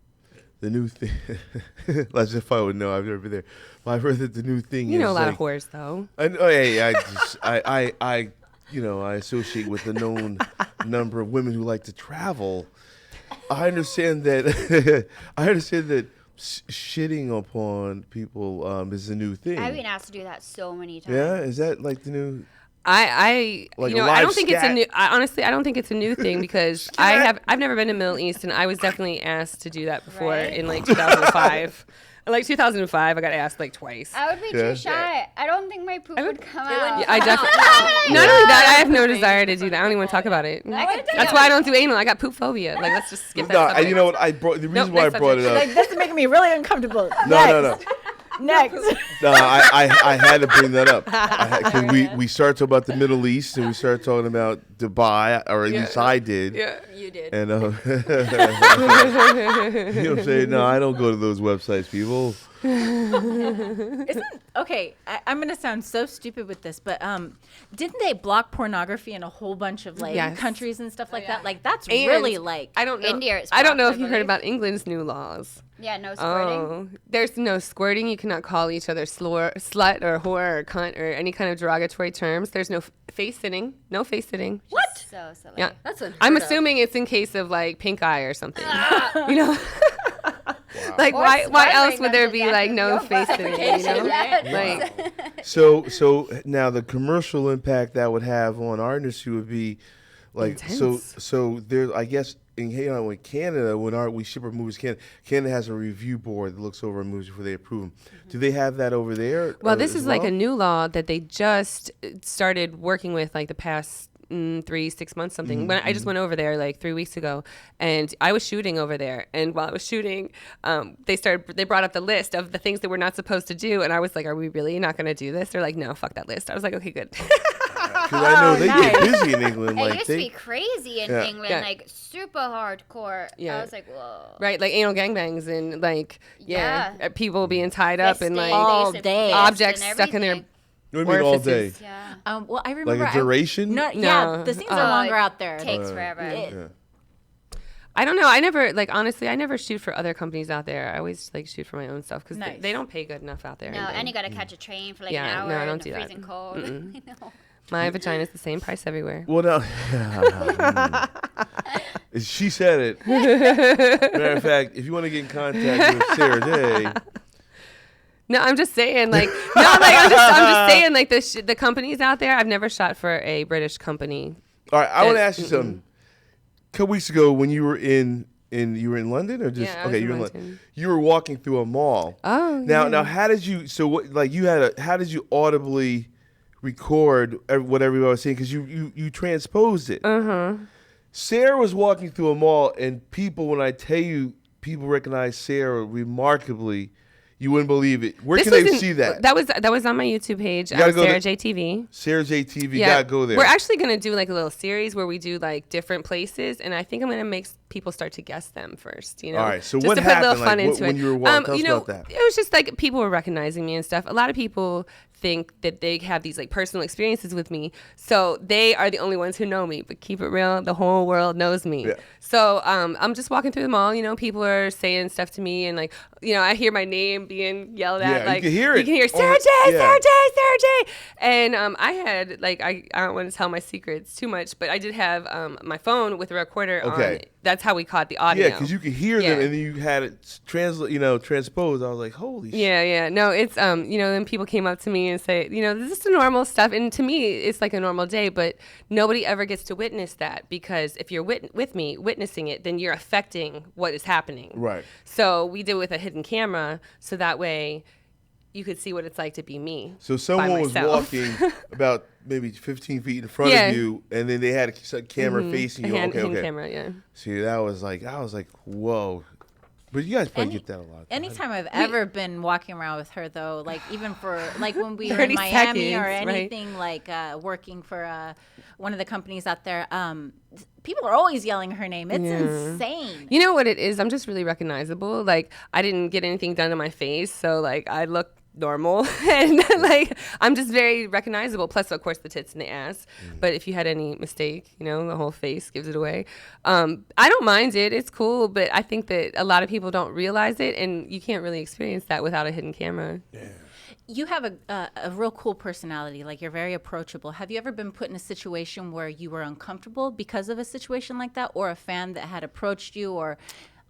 the new thing. Let's if I would know, I've never been there. But I've heard that the new thing. You know is a lot like, of whores, though. I associate with the known number of women who like to travel. I understand that. Shitting upon people is a new thing. I've been asked to do that so many times. Yeah, is that like the new? I don't think it's a new. Honestly, I don't think it's a new thing because I've never been to Middle East, and I was definitely asked to do that before in like 2005. Like 2005, I got asked like twice. I would be too shy. I don't think my poop would come out. Yeah, I definitely. Not only that, I have no desire to do that. I don't even want to talk about it. That's why I don't do anal. I got poop phobia. Like, let's just skip that. You know what? The reason why I brought it up. Like, this is making me really uncomfortable. No. Next. No, I had to bring that up. Cause we started talking about the Middle East, and we started talking about Dubai, or at least I did. Yeah, you did. And you know what I'm saying? No, I don't go to those websites, people. Okay, I'm gonna sound so stupid with this, but didn't they block pornography in a whole bunch of countries and stuff like that? Like that's really like I don't know. India. I don't know if you heard about England's new laws. Yeah, no squirting. Oh, there's no squirting. You cannot call each other slut or whore or cunt or any kind of derogatory terms. There's no face sitting. No face sitting. What? So silly. Yeah, That's I'm assuming it's in case of like pink eye or something. You know. Like, Or why else smothering would them there to be death like with no your face to it? You know, Yes. like So now the commercial impact that would have on our industry would be like Intense. so there. I guess in Canada when we ship our movies, Canada has a review board that looks over our movies before they approve them. Do they have that over there? Well, this as is like a new law that they just started working with like the past 3-6 months something. When I just went over there like 3 weeks ago, and I was shooting over there, and while I was shooting, they brought up the list of the things that we're not supposed to do, and I was like, are we really not going to do this? They're like, no, fuck that list. I was like, okay, good. Because I know they get busy in England. It Like used to be crazy in England, Yeah. like super hardcore. Yeah. I was like, whoa. Right, like anal gangbangs and like people being tied up and like all day. objects stuck in their what do you mean all day? orifices. Yeah. Well, I remember. Like a duration? Yeah, the scenes are longer out there. Takes forever. Yeah. I don't know. I never honestly. I never shoot for other companies out there. I always like shoot for my own stuff because Nice. they don't pay good enough out there. No, and you gotta catch a train for like Yeah, an no, hour I don't in the do that. freezing cold. I know. My vagina is the same price everywhere. Well, now she said it. Matter of fact, if you want to get in contact with Sarah Day, No, I'm just saying, like, I'm just saying, like, the companies out there. I've never shot for a British company. all right, I want to ask you something. A couple weeks ago, when you were in London, or just Yeah, I was in you were London. you were walking through a mall. Oh, Now, how did you? So, what? Like, how did you audibly record what everybody was saying? Because you transposed it. Sarah was walking through a mall, and people, when I tell you, people recognize Sarah remarkably. You wouldn't believe it. Where can they see that? That was on my YouTube page, gotta go Sarah there. JTV. Sarah JTV, gotta go there. We're actually gonna do like a little series where we do like different places, and I think I'm gonna make people start to guess them first. You know, All right, so just what to put a little happened, fun like, into when it. you were walking? Tell us about that. It was just like people were recognizing me and stuff. A lot of people think that they have these like personal experiences with me, so they are the only ones who know me. But keep it real, the whole world knows me. Yeah. So I'm just walking through the mall. You know, people are saying stuff to me, and like, you know, I hear my name being yelled at. Yeah, you Like can hear it You can hear on Sarah the- J, yeah. Sarah J, Sarah J. And I had like I don't want to tell my secrets too much, but I did have my phone with a recorder on. Okay. That's how we caught the audio. Yeah, because you could hear them, Yeah. and then you had it transposed. I was like, holy shit. Yeah. No, it's you know, then people came up to me and say, you know, this is the normal stuff, and to me, it's like a normal day. But nobody ever gets to witness that, because if you're with me witnessing it, then you're affecting what is happening. Right. So we did it with a hidden camera, so that way you could see what it's like to be me. So someone was myself. walking about maybe 15 feet in front Yeah. of you, and then they had a camera facing you. Hidden Okay. camera, yeah. See, that was like, I was like, whoa. But you guys probably get that a lot. Anytime I've ever been walking around with her, though, like even for like when we were 30 in Miami or seconds, right. anything, like working for one of the companies out there, people are always yelling her name. It's insane. You know what it is? I'm just really recognizable. Like, I didn't get anything done to my face, so like I look normal, and like I'm just very recognizable. Plus, of course, the tits and the ass. But if you had any mistake, you know, the whole face gives it away. I don't mind it; it's cool. But I think that a lot of people don't realize it, and you can't really experience that without a hidden camera. Yeah. You have a real cool personality. Like, you're very approachable. Have you ever been put in a situation where you were uncomfortable because of a situation like that, or a fan that had approached you, or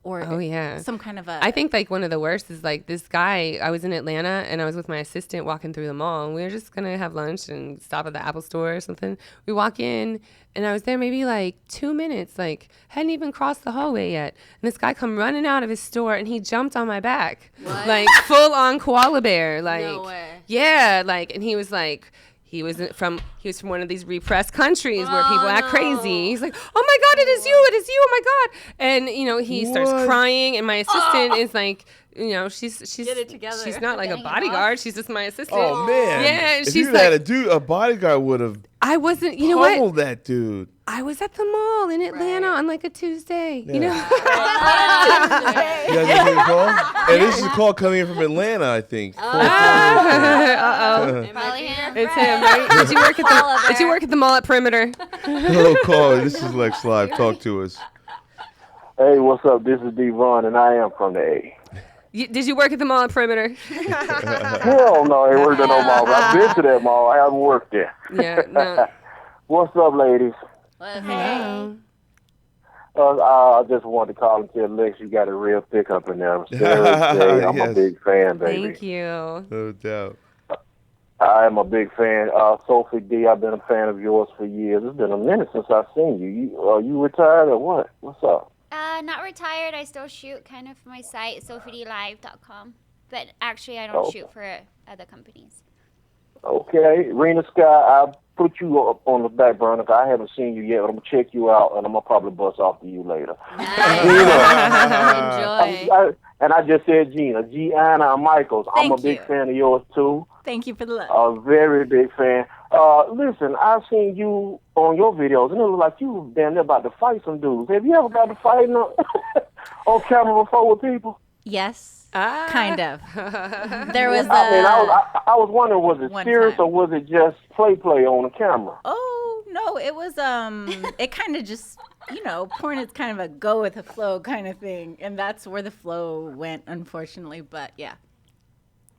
Oh yeah, some kind of a... I think like one of the worst is like this guy. I was in Atlanta and I was with my assistant walking through the mall, and we were just gonna have lunch and stop at the Apple store or something. We walk in and I was there maybe like 2 minutes, like hadn't even crossed the hallway yet, and this guy come running out of his store and he jumped on my back, like full on koala bear, like No way. yeah, like, and he was like. He was from one of these repressed countries where people act crazy. He's like, "Oh my God, it is you! Oh my God!" And you know, he starts crying, and my assistant is like, you know, she's Get it together. She's not like a Getting him bodyguard. She's just my assistant. Oh man. Yeah, and if she's you had like, a bodyguard would have I wasn't. You know what? pummeled that dude. I was at the mall in Atlanta on like a Tuesday. You know. You guys just take a call? And this is a call coming in from Atlanta, I think. Probably him. It's him, right? Did you work at the mall at Perimeter? Hello, caller. This is Lex Live. Talk to us. Hey, what's up? This is Devon, and I am from the A. Did you work at the mall at Perimeter? Hell no, I ain't worked at no mall. I've been to that mall. I haven't worked there. Yeah. No. What's up, ladies? Hey. I just wanted to call and tell Lex you got a real pickup in there. Seriously, I'm a big fan, baby. Thank you. No doubt. I am a big fan. Sophie D, I've been a fan of yours for years. It's been a minute since I've seen you. Are you retired or what? What's up? Not retired. I still shoot kind of for my site, sophiedlive.com. But actually, I don't shoot for other companies. Okay. Reena Sky, I'll put you up on the back burner. I haven't seen you yet, but I'm going to check you out, and I'm going to probably bust off to you later. Enjoy. And I just said Gianna Michaels. I'm a big fan of yours, too. Thank you for the love. A very big fan. Listen, I've seen you on your videos, and it looks like you was damn near about to fight some dudes. Have you ever got to fight on camera before with people? Yes, kind of. There was I was wondering, was it serious or was it just play on the camera? Oh, no, it was, it kind of just, porn is kind of a go with the flow kind of thing. And that's where the flow went, unfortunately. But yeah.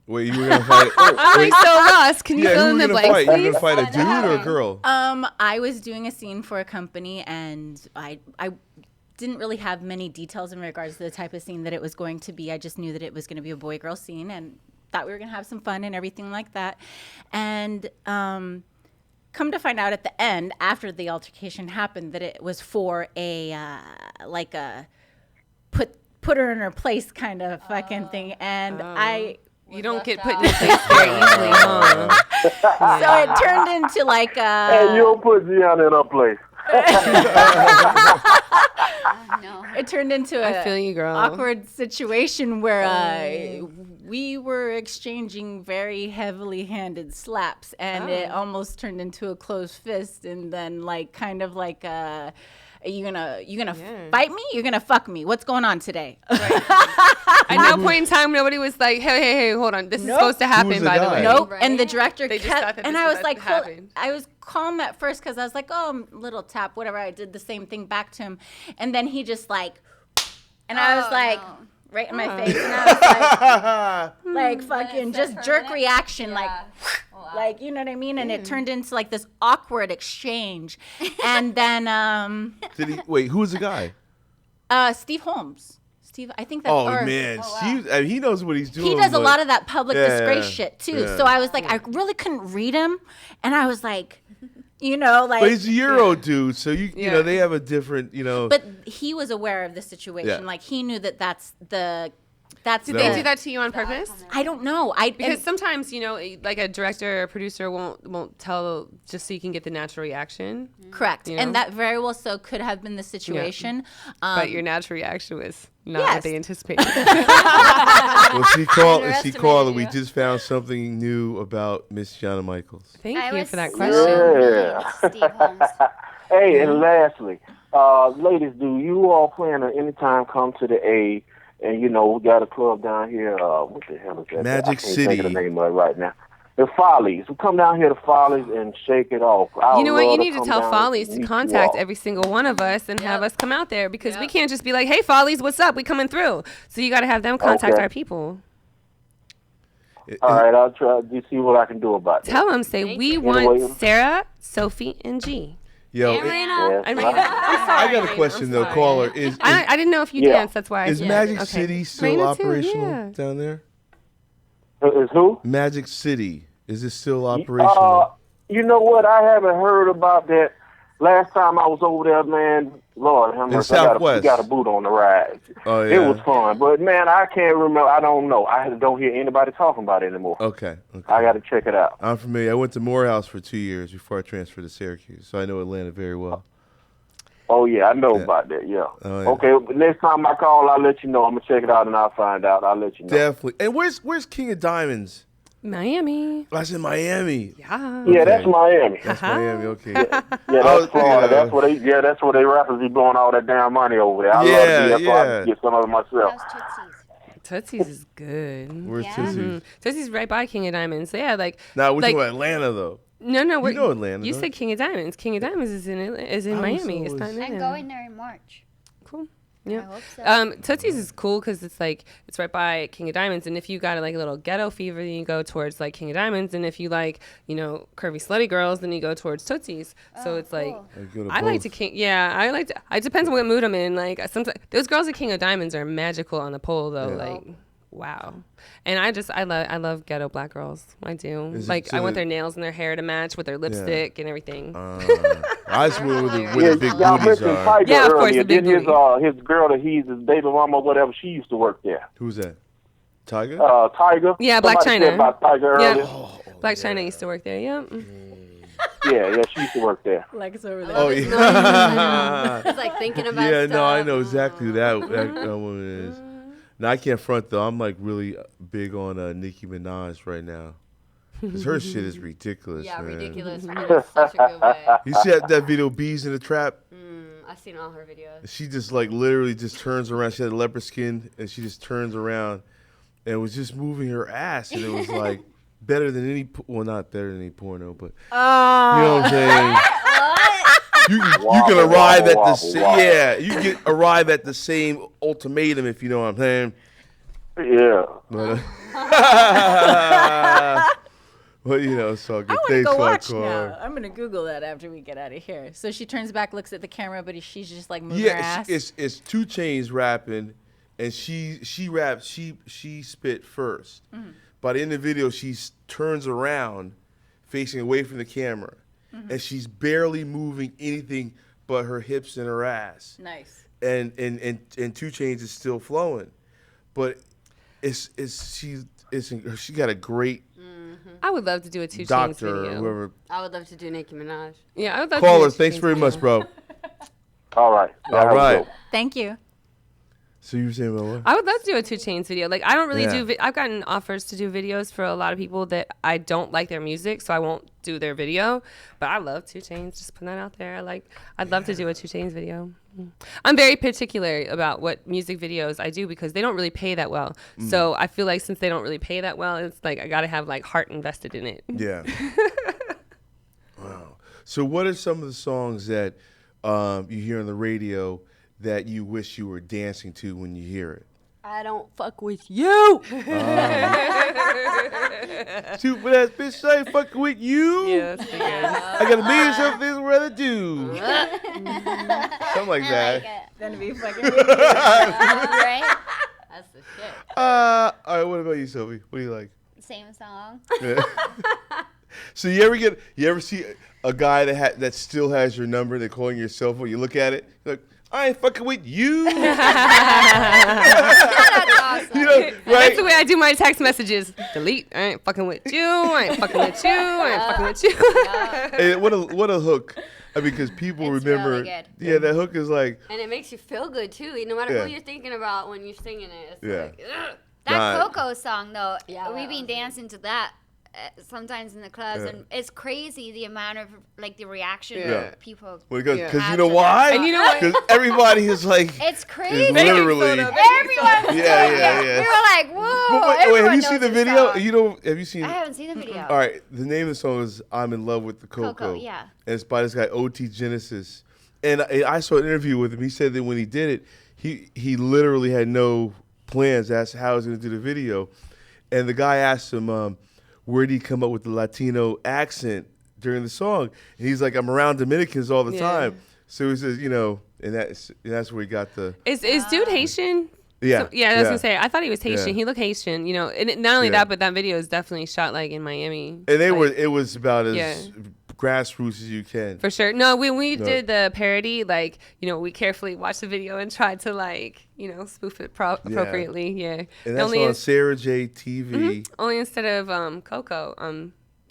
Wait, you were gonna fight? I'm so lost. Can you fill in the blanks, please? You were gonna fight a dude or a girl? I was doing a scene for a company, and I didn't really have many details in regards to the type of scene that it was going to be. I just knew that it was going to be a boy-girl scene, and thought we were going to have some fun and everything like that. And come to find out at the end, after the altercation happened, that it was for a like a put her in her place kind of fucking thing, and You don't get put in your place very easily, huh? So it turned into like Hey, you don't put Gianna in her place. It turned into I feel you, girl. awkward situation where we were exchanging very heavily handed slaps, and it almost turned into a closed fist, and then kind of like you gonna fight me? You're gonna fuck me? What's going on today? At no point in time, nobody was like, hey, hold on. This is supposed to happen, by the way. Nope. Right? And the director They just thought kept, that and this I was was like, happening. I was calm at first because I was like, oh, little tap, whatever. I did the same thing back to him. And then he just and I was like, right in my face. And I was like fucking just jerk reaction, like, you know what I mean? And it turned into this awkward exchange. And then, Wait, who was the guy? Steve Holmes. Steve, I think that's. Oh man, he knows what he's doing. He does a lot of that public disgrace shit too. Yeah. So I was like, I really couldn't read him, and I was like, But he's a Euro dude, so you know they have a different, But he was aware of the situation. Yeah. He knew that that's. Did they do that to you on purpose? I don't know. Because sometimes like a director or producer won't tell just so you can get the natural reaction. Correct, and that very well so could have been the situation. Yeah. But your natural reaction was not what they anticipated. Well, she called. We just found something new about Miss Gianna Michaels. Thank you for that question. Yeah. Hey, and lastly, ladies, do you all plan to anytime come to the A? And, we got a club down here. What the hell is that? Magic City. I can't think of the name of it right now. The Follies. We come down here to Follies and shake it off. You know what? You need to tell Follies to contact every single one of us and have us come out there because we can't just be like, hey, Follies, what's up? We coming through. So you got to have them contact our people. All right. I'll try to see what I can do about it. Tell them, say, we want Sara, Sophie, and G. Yo, I got a question though, caller. I didn't know if you danced. That's why. Is Magic City still operational down there? Is who? Magic City. Is it still operational? You know what? I haven't heard about that. Last time I was over there, man, Lord, how much I got a boot on the ride. Oh yeah, it was fun, but man, I can't remember. I don't know. I don't hear anybody talking about it anymore. Okay. I got to check it out. I'm familiar. I went to Morehouse for 2 years before I transferred to Syracuse, so I know Atlanta very well. Oh yeah, I know about that. Yeah. Oh, yeah. Okay, next time I call, I'll let you know. I'm gonna check it out and I'll find out. I'll let you know. Definitely. And where's King of Diamonds? Miami. I said Miami. Yeah. Yeah, that's Miami. That's Miami. Okay. Yeah, that's Florida. That's where they rappers be blowing all that damn money over there. I love to be up and get some of it myself. Tootsie's is good. Where's Tootsie's? Mm-hmm. Tootsie's right by King of Diamonds. So yeah, we're talking about Atlanta though. No, you know Atlanta. You said King of Diamonds. King of Diamonds is in Miami. It's not in I'm going there in March. Cool. Yeah. I hope so. Tootsie's is cool because it's like it's right by King of Diamonds, and if you got like a little ghetto fever, then you go towards like King of Diamonds, and if you like curvy slutty girls, then you go towards Tootsie's. So it's like Cool. I like to I like to. It depends on what mood I'm in. Like sometimes those girls at King of Diamonds are magical on the pole though. Yeah. Like wow. And I love ghetto black girls. I do. Is it Like so I want that- their nails and their hair to match with their lipstick and everything. I just went with the big y'all booties mentioned are. Tiger Yeah, of course, earlier. the big Did his booty. his girl that he's his baby mama, whatever, she used to work there. Who's that? Tiger? Tiger. Yeah, Black Somebody China. said about Tiger Yeah. earlier. Black China used to work there. Yeah. Yeah, she used to work there. Lex over there. Oh yeah. He's like thinking about Yeah, stuff. no, I know exactly who that woman is. No, I can't front though. I'm like really big on Nicki Minaj right now. Cause her shit is ridiculous. Yeah, man. ridiculous. But in such a good way. You see that video, Bees in the Trap? I've seen all her videos. She just like literally just turns around. She had leopard skin, and she just turns around, and was just moving her ass, and it was like better than any. Well, not better than any porno, but you know what I'm saying. You can arrive at the yeah. You can arrive at the same ultimatum if you know what I'm saying. Yeah. But it's all good. I want to Thanks, go watch Hardcore. now. I'm gonna Google that after we get out of here. So she turns back, looks at the camera, but she's just like moving her Yeah, ass. it's 2 Chainz rapping, and she raps. She spit first. Mm-hmm. But in the video, she turns around, facing away from the camera, Mm-hmm. and she's barely moving anything but her hips and her ass. Nice. And 2 Chainz is still flowing, but she got a great I would love to do a 2 Chainz doctor or video. whoever. I would love to do Nicki Minaj. Yeah, I would love to do Caller, a 2 thanks Chainz very video. much, bro. All right. All right. Thank you. So you were saying about what? I would love to do a 2 Chainz video. Like I don't really Yeah. do. I've gotten offers to do videos for a lot of people that I don't like their music, so I won't do their video. But I love 2 Chainz. Just putting that out there. I'd love to do a 2 Chainz video. I'm very particular about what music videos I do because they don't really pay that well. So I feel like since they don't really pay that well, it's like I gotta have like heart invested in it. Yeah. Wow. So what are some of the songs that you hear on the radio that you wish you were dancing to when you hear it? I don't fuck with you. Stupid ass bitch, I ain't fucking with you. Yeah, that's pretty good. I got a million something things I'd rather do. Something like that. Gonna be fucking Right? That's the shit. All right, what about you, Sophie? What do you like? Same song. Yeah. So you ever see a guy that still has your number? They're calling your cell phone. You look at it, you're like, I ain't fucking with you. That's awesome. Right? That's the way I do my text messages. Delete. I ain't fucking with you. I ain't fucking with you. I ain't fucking with you. Hey, what a hook. I mean, because people It's remember. really good. Yeah, that hook is like. And it makes you feel good too, no matter Yeah. who you're thinking about when you're singing it. It's Yeah. like, ugh. That Right. Coco song, though, Yeah, we've that been was dancing to that sometimes in the clubs, Yeah. and it's crazy the amount of the reaction Yeah. that people. When it goes, Yeah. because you know After why? that And you know what? Because everybody is like. It's is crazy. literally. Everyone's Yeah, doing yeah, it. yeah. We were like, whoa. But wait, everyone have you knows seen the this video? song. Have you seen? I haven't seen the video. All right, the name of the song is "I'm in Love with the Coco." Coco, yeah. And it's by this guy OT Genesis. And I saw an interview with him. He said that when he did it, he literally had no plans as to how he was going to do the video. And the guy asked him, where did he come up with the Latino accent during the song? And he's like, I'm around Dominicans all the Yeah. time. So he says, and that's where he got the. Is dude Haitian? Yeah. Yeah, I was gonna say. I thought he was Haitian. Yeah. He looked Haitian, And not only Yeah. that, but that video is definitely shot like in Miami. And it Like, was about as Yeah. grassroots as you can. For sure. No, when we No. did the parody, we carefully watched the video and tried to spoof it appropriately. Yeah. And that's only on Sarah J TV. only instead of Coco,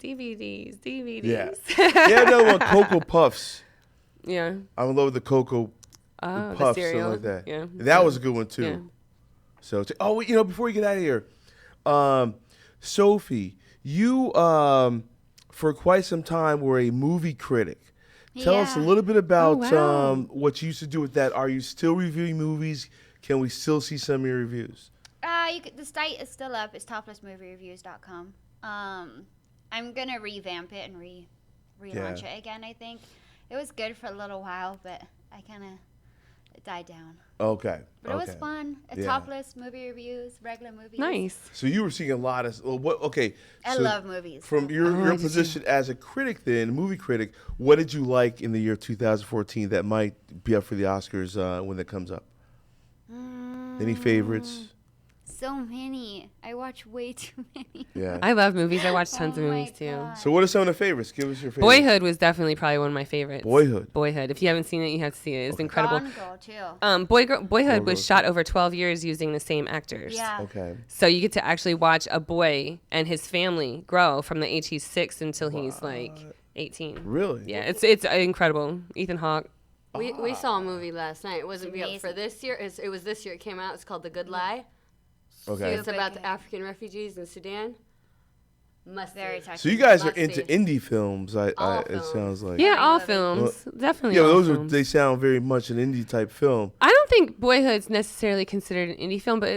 DVDs. Yeah. Yeah, another one, Cocoa Puffs. Yeah. I'm in love with the Cocoa The Puffs, cereal. something like that. Yeah. That was a good one too. Yeah. So, before we get out of here, Sophie, you for quite some time were a movie critic. Tell us a Yeah. little bit about wow. what you used to do with that. Are you still reviewing movies? Can we still see some of your reviews? The site is still up. It's toplessmoviereviews.com. I'm gonna revamp it and relaunch Yeah. it again. I think it was good for a little while, but I kind of it died down. Okay. But it was fun. Yeah. Top list movie reviews, regular movies. Nice. So you were seeing a lot of what? Okay. I so love movies. From your position as a critic, then movie critic, what did you like in the year 2014 that might be up for the Oscars when it comes up? Any favorites? So many. I watch way too many. Yeah. I love movies. I watch tons of movies too. God. So what are some of the favorites? Give us your favorites. Boyhood was definitely probably one of my favorites. Boyhood. If you haven't seen it, you have to see it. It's incredible. Gone Girl too. Boyhood was shot over 12 years using the same actors. Yeah. Okay. So you get to actually watch a boy and his family grow from the age he's 6 until he's like 18. Really? Yeah, it's incredible. Ethan Hawke. We saw a movie last night. It wasn't Amazing. up for this year. It was this year. It came out. It's called The Good Lie. Okay. It's about the African refugees in Sudan. Very touching. So you guys are Must into see. indie films. All It films. sounds like. Yeah, all love it. films. Definitely Yeah, all those films. they sound very much an indie type film. I don't think Boyhood's necessarily considered an indie film, but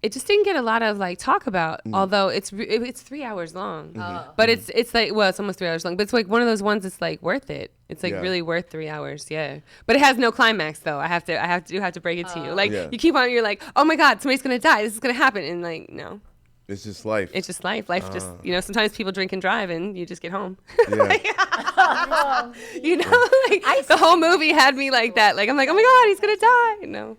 it just didn't get a lot of talk about. Although it's 3 hours long, but it's like it's almost 3 hours long. But it's like one of those ones that's like worth it. It's like Yeah. really worth 3 hours. Yeah, but it has no climax though. I have to break it to you. Like Yeah. you keep on, you're like, oh my god, somebody's gonna die. This is gonna happen, and no, It's just life. it's just life. Life just sometimes people drink and drive, and you just get home. Yeah. The whole movie had me like that. Like I'm like, oh my god, he's gonna die. No.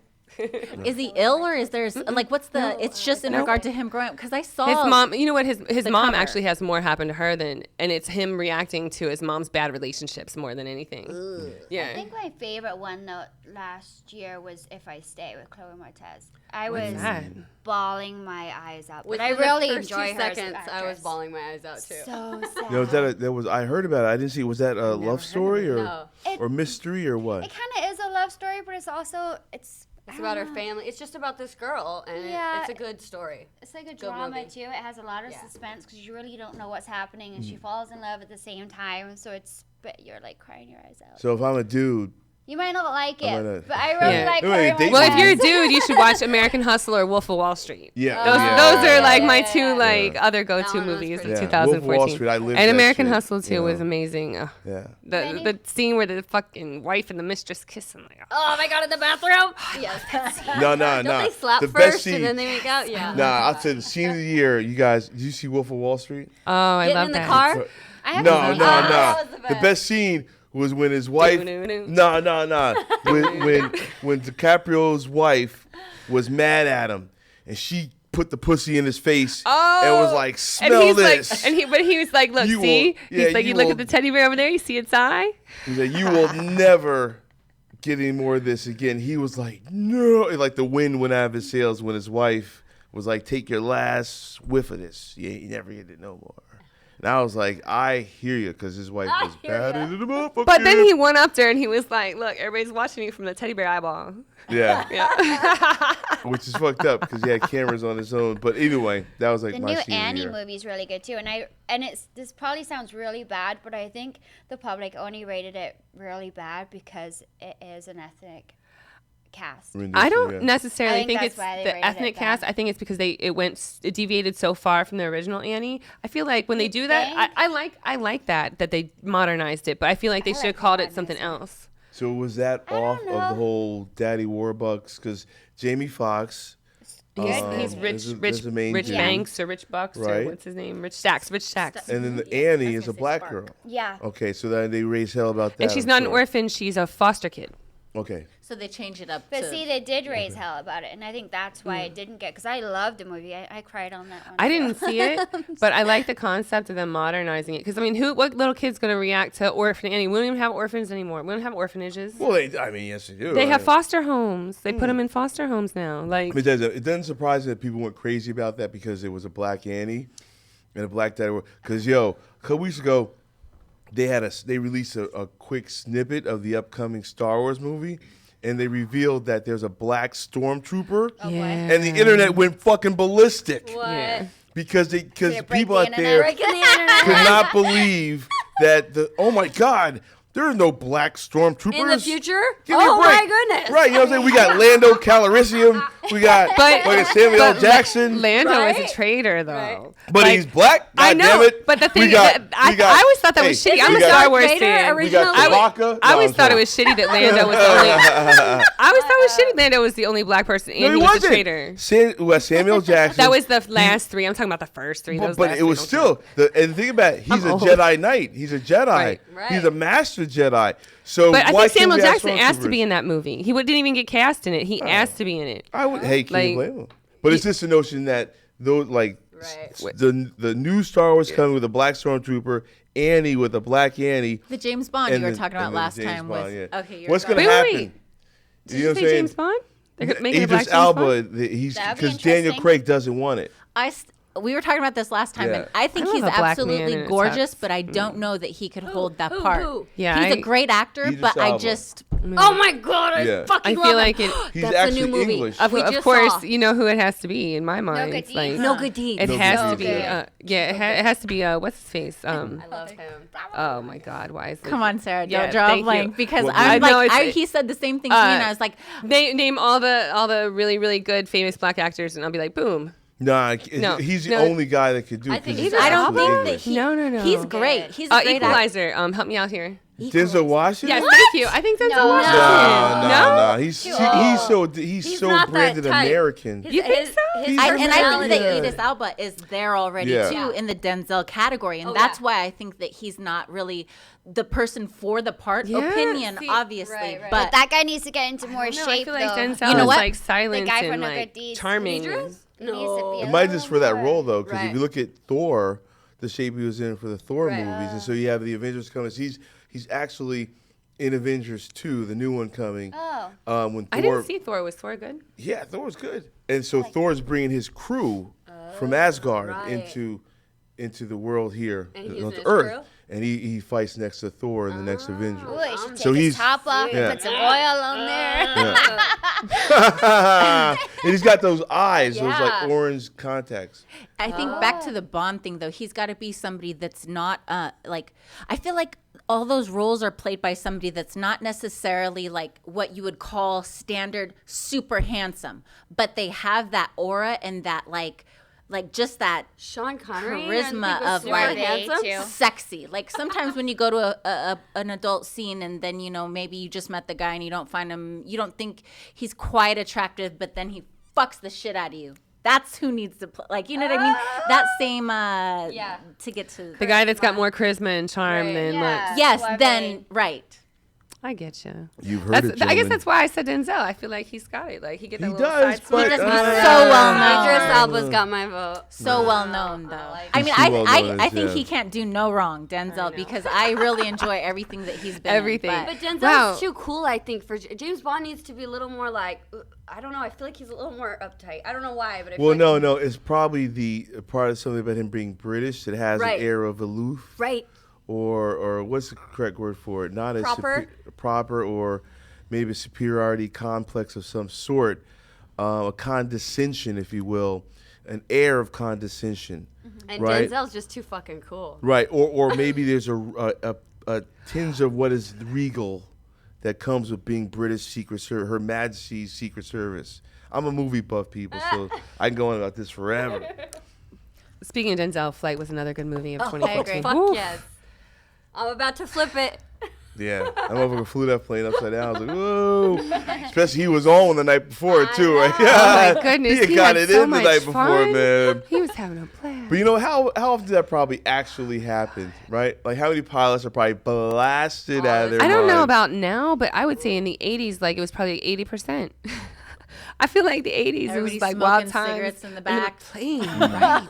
Is he ill or is there what's the? It's just in regard to him growing up because I saw His mom, you know what? His mom cover. actually has more happen to her and it's him reacting to his mom's bad relationships more than anything. Yeah. I think my favorite one though last year was If I Stay with Chloe Moretz. I was bawling my eyes out. But I really enjoy her as an seconds. I was actress. bawling my eyes out too. So sad. Now, I heard about it. I didn't see. Was that a love story or mystery or what? It kind of is a love story, but it's also It's about her family. It's just about this girl, and Yeah. it's a good story. It's like a Good drama movie. too. It has a lot of suspense because you really don't know what's happening, and she falls in love at the same time. So but you're like crying your eyes out. So if I'm a dude, You might not like I might it, not. but I really like Wait, Chloe they- Well, if Moretz. you're a dude, you should watch American Hustle or Wolf of Wall Street. yeah, Those are like my yeah, two yeah. other go-to That one was movies pretty of good. 2014. Wolf of Wall Street, I lived and that American shit, Hustle too you was know. amazing. Ugh. Yeah. The scene where the fucking wife and the mistress kiss. I'm like, Oh my god, in the bathroom? Yes. No. Don't they slap The best first scene. and then they make out? Yeah. Nah, I'll say the scene of the year. You guys, did you see Wolf of Wall Street? oh, I Getting love in the that. car? I haven't No. seen it. that was the The best scene was when his wife. Doo-doo-doo. No. when DiCaprio's wife was mad at him, and she put the pussy in his face and was like, "Smell and he's this." Like, but he was like, look, You see? will- yeah, He's like, you you look will- at the teddy bear over there, you see its eye? He's like, "You will never get any more of this again." He was like, "No!" And like the wind went out of his sails when his wife was like, "Take your last whiff of this. You never get it no more." And I was like, "I hear you," because his wife was bad into the motherfucker. But then he went up there and he was like, look, everybody's watching you from the teddy bear eyeball. yeah, which is fucked up because he had cameras on his own. But either way, that was like The my new scene of the Annie year. movie is really good too, and this probably sounds really bad, but I think the public only rated it really bad because it is an ethnic cast. I don't Yeah. necessarily I think think that's it's why they the rated ethnic it cast. bad. I think it's because it deviated so far from the original Annie. I feel like when they do that, think? I like that they modernized it, but I feel like they should have called it something else. So was that off of the whole Daddy Warbucks? Because Jamie Foxx, He's there's Rich a main dude. Banks or Rich Bucks Right. or what's his name? Rich Sachs. and then the Annie is a black girl. Yeah. Okay, so then they raise hell about that. And she's I'm not an sure. orphan, she's a foster kid. Okay. So they change it up. But to, see, they did raise hell about it, and I think that's why it didn't get. Because I loved the movie, I cried on that one. I too. didn't see it, but I like the concept of them modernizing it. Because I mean, what little kid's gonna react to Orphan Annie? We don't even have orphans anymore. We don't have orphanages. Well, yes, they do. They have I mean, foster homes. They put them in foster homes now. Like It doesn't surprise me that people went crazy about that because it was a black Annie and a black Daddy. Because a couple weeks ago, they released a quick snippet of the upcoming Star Wars movie. And they revealed that there's a black stormtrooper, and the internet went fucking ballistic. What? Yeah. Because break people the out there internet? Breaking the internet. could not believe that oh my God, there are no black stormtroopers In the future? Give me a Oh break. my goodness. Right, you know what I'm saying? We got Lando Calrissian We got Samuel L. Jackson. Lando is a traitor, though. But he's black. I God know. damn it. But the thing, I I always thought that was shitty. I'm a Star Wars fan. We got Chewbacca. I always thought it was shitty that Lando was the only. I always thought it was shitty Lando was the only black person, and he was a traitor. Samuel Jackson. That was the last three. I'm talking about the first three. But it was still and think about it. He's a Jedi Knight. He's a Jedi. Right. He's a master Jedi. So but I why think Samuel Jackson asked asked to be in that movie. He didn't even get cast in it. He asked to be in it. I would. Hey, can you blame him? But it's just the notion that those the new Star Wars coming with a black stormtrooper, Annie with a black Annie. The James Bond you were talking about last time was okay. What's going to happen? Did you say James Bond? Idris Elba. Because Daniel Craig doesn't want it. We were talking about this last time, and I think he's absolutely gorgeous, but I don't know that he could hold that part. Yeah, he's a great actor, but I just. Oh my God, I fucking love feel like it. That's the new movie. English. Of course, you know who it has to be in my mind. No Good Deeds. No Good Deeds. It has to be. It has to be. What's his face? I love him. Oh my God, why is it? Come on, Sarah, don't draw a blank because he said the same thing to me, and I was like, name all the really really good famous black actors, and I'll be like, boom. Nah, he's the only guy that could do it. I don't think that he. No. He's great. He's a great Equalizer. Help me out here. Denzel Washington? Yes, thank you. I think Denzel Washington. No. He's so branded American. You think so? And I think that Idris Elba is there already too in the Denzel category, and that's why I think that he's not really the person for the part. Opinion, obviously, but that guy needs to get into more shape. I feel like though. Denzel is like silent and like charming. No, it might just for that role though, because if you look at Thor, the shape he was in for the Thor movies, and so you have the Avengers coming. So he's actually in Avengers 2, the new one coming. When I didn't see Thor. Was Thor good? Yeah, Thor was good. And so Thor's bringing his crew from Asgard into the world here on Earth. Crew? And he fights next to Thor in the next Avenger. Ooh, he should take his top off and put some oil on there. And he's got those eyes, those like orange contacts. I think back to the Bond thing though, he's got to be somebody that's not like, I feel like all those roles are played by somebody that's not necessarily like what you would call standard super handsome, but they have that aura and that like just that Sean Connery charisma of like sexy. Like sometimes when you go to an adult scene and then maybe you just met the guy and you don't find him, you don't think he's quite attractive, but then he fucks the shit out of you. That's who needs to play. Like, you know what I mean? That same to get to the guy that's got more charisma and charm than right. I get you. You've heard it. I guess that's why I said Denzel. I feel like he's got it. Like he does, side but he does so well known. Idris Elba's got my vote. So well known though. I think he can't do no wrong, Denzel, because I really enjoy everything that he's been in. But Denzel's too cool, I think. For James Bond needs to be a little more like, I don't know. I feel like he's a little more uptight. I don't know why, but I feel no. It's probably the part of something about him being British that has an air of aloof. Right. Or what's the correct word for it? Not proper. Proper, or maybe a superiority complex of some sort, a condescension, if you will, an air of condescension. And right? Denzel's just too fucking cool. Right, or maybe there's a tinge of what is regal that comes with being British Her Majesty's Secret Service. I'm a movie buff, people, so I can go on about this forever. Speaking of Denzel, Flight was another good movie of 2014. Fuck yes. I'm about to flip it. Yeah, I motherfucker flew that plane upside down. I was like, whoa. Especially he was on the night before it too, right? Oh my goodness, he got it in the night before, man. He was having a blast. But how often did that probably actually happen, right? Like how many pilots are probably blasted out of their I don't know mind? about now, but I would say in the 80s, like it was probably 80%. I feel like the 80s, it was like wild times. Cigarettes in the back. Plane, right?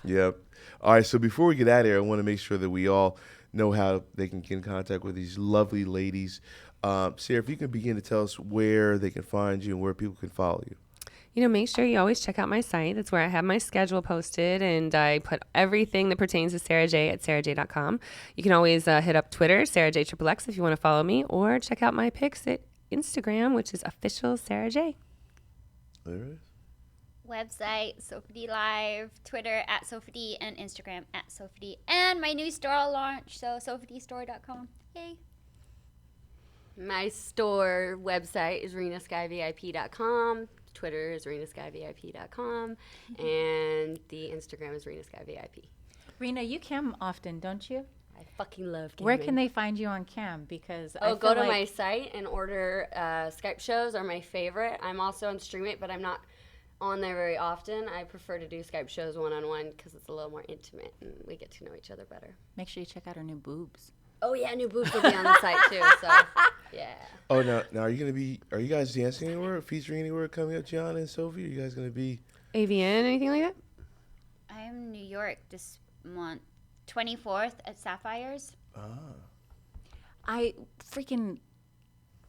Yep. All right, so before we get out of here, I want to make sure that we all know how they can get in contact with these lovely ladies. Sarah, if you can begin to tell us where they can find you and where people can follow you. Make sure you always check out my site. That's where I have my schedule posted, and I put everything that pertains to Sarah J at sarahj.com. You can always hit up Twitter, SarahJXXX, if you want to follow me, or check out my pics at Instagram, which is official Sarah J. There it is. Website, Sophie D Live, Twitter at Sophie D, and Instagram at Sophie D. And my new store launch, so sophiedstore.com. Yay. My store website is reenaskyvip.com. Twitter is ReenaSkyVIP.com, and the Instagram is ReenaSkyVIP. Reena, you cam often, don't you? I fucking love camming. Where can they find you on cam? Because I go feel to like my site and order Skype shows are my favorite. I'm also on StreamIt, but I'm not on there very often. I prefer to do Skype shows one-on-one because it's a little more intimate and we get to know each other better. Make sure you check out our new boobs. Oh yeah, new boobs will be on the site too. So yeah. Oh, now are you guys dancing anywhere, featuring anywhere coming up, Gianna and Sophie? Are you guys gonna be AVN, anything like that? I'm in New York this month, 24th at Sapphires.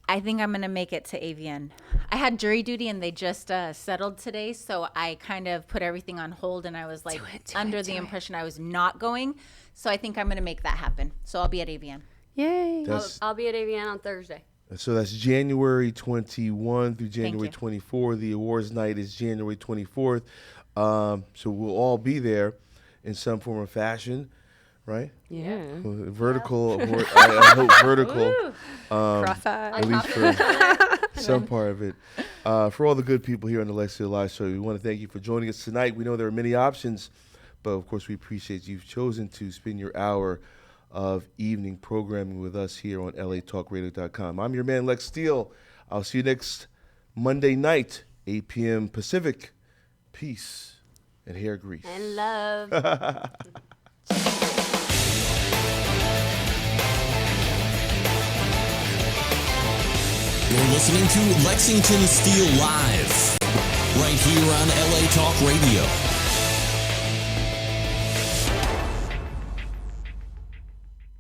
I think I'm going to make it to AVN. I had jury duty and they just settled today, so I kind of put everything on hold and I was like under the impression I was not going. So I think I'm going to make that happen. So I'll be at AVN. Yay. I'll be at AVN on Thursday. So that's January 21 through January 24. The awards night is January 24th. So we'll all be there in some form or fashion, right? Yeah. Vertical. I hope vertical. Cross-eyed. At least for some part of it. For all the good people here on the Lexington Live Show, we want to thank you for joining us tonight. We know there are many options, but of course we appreciate you've chosen to spend your hour of evening programming with us here on LATalkRadio.com. I'm your man, Lex Steele. I'll see you next Monday night, 8 p.m. Pacific. Peace and hair grease. And love. You're listening to Lexington Steele Live, right here on LA Talk Radio.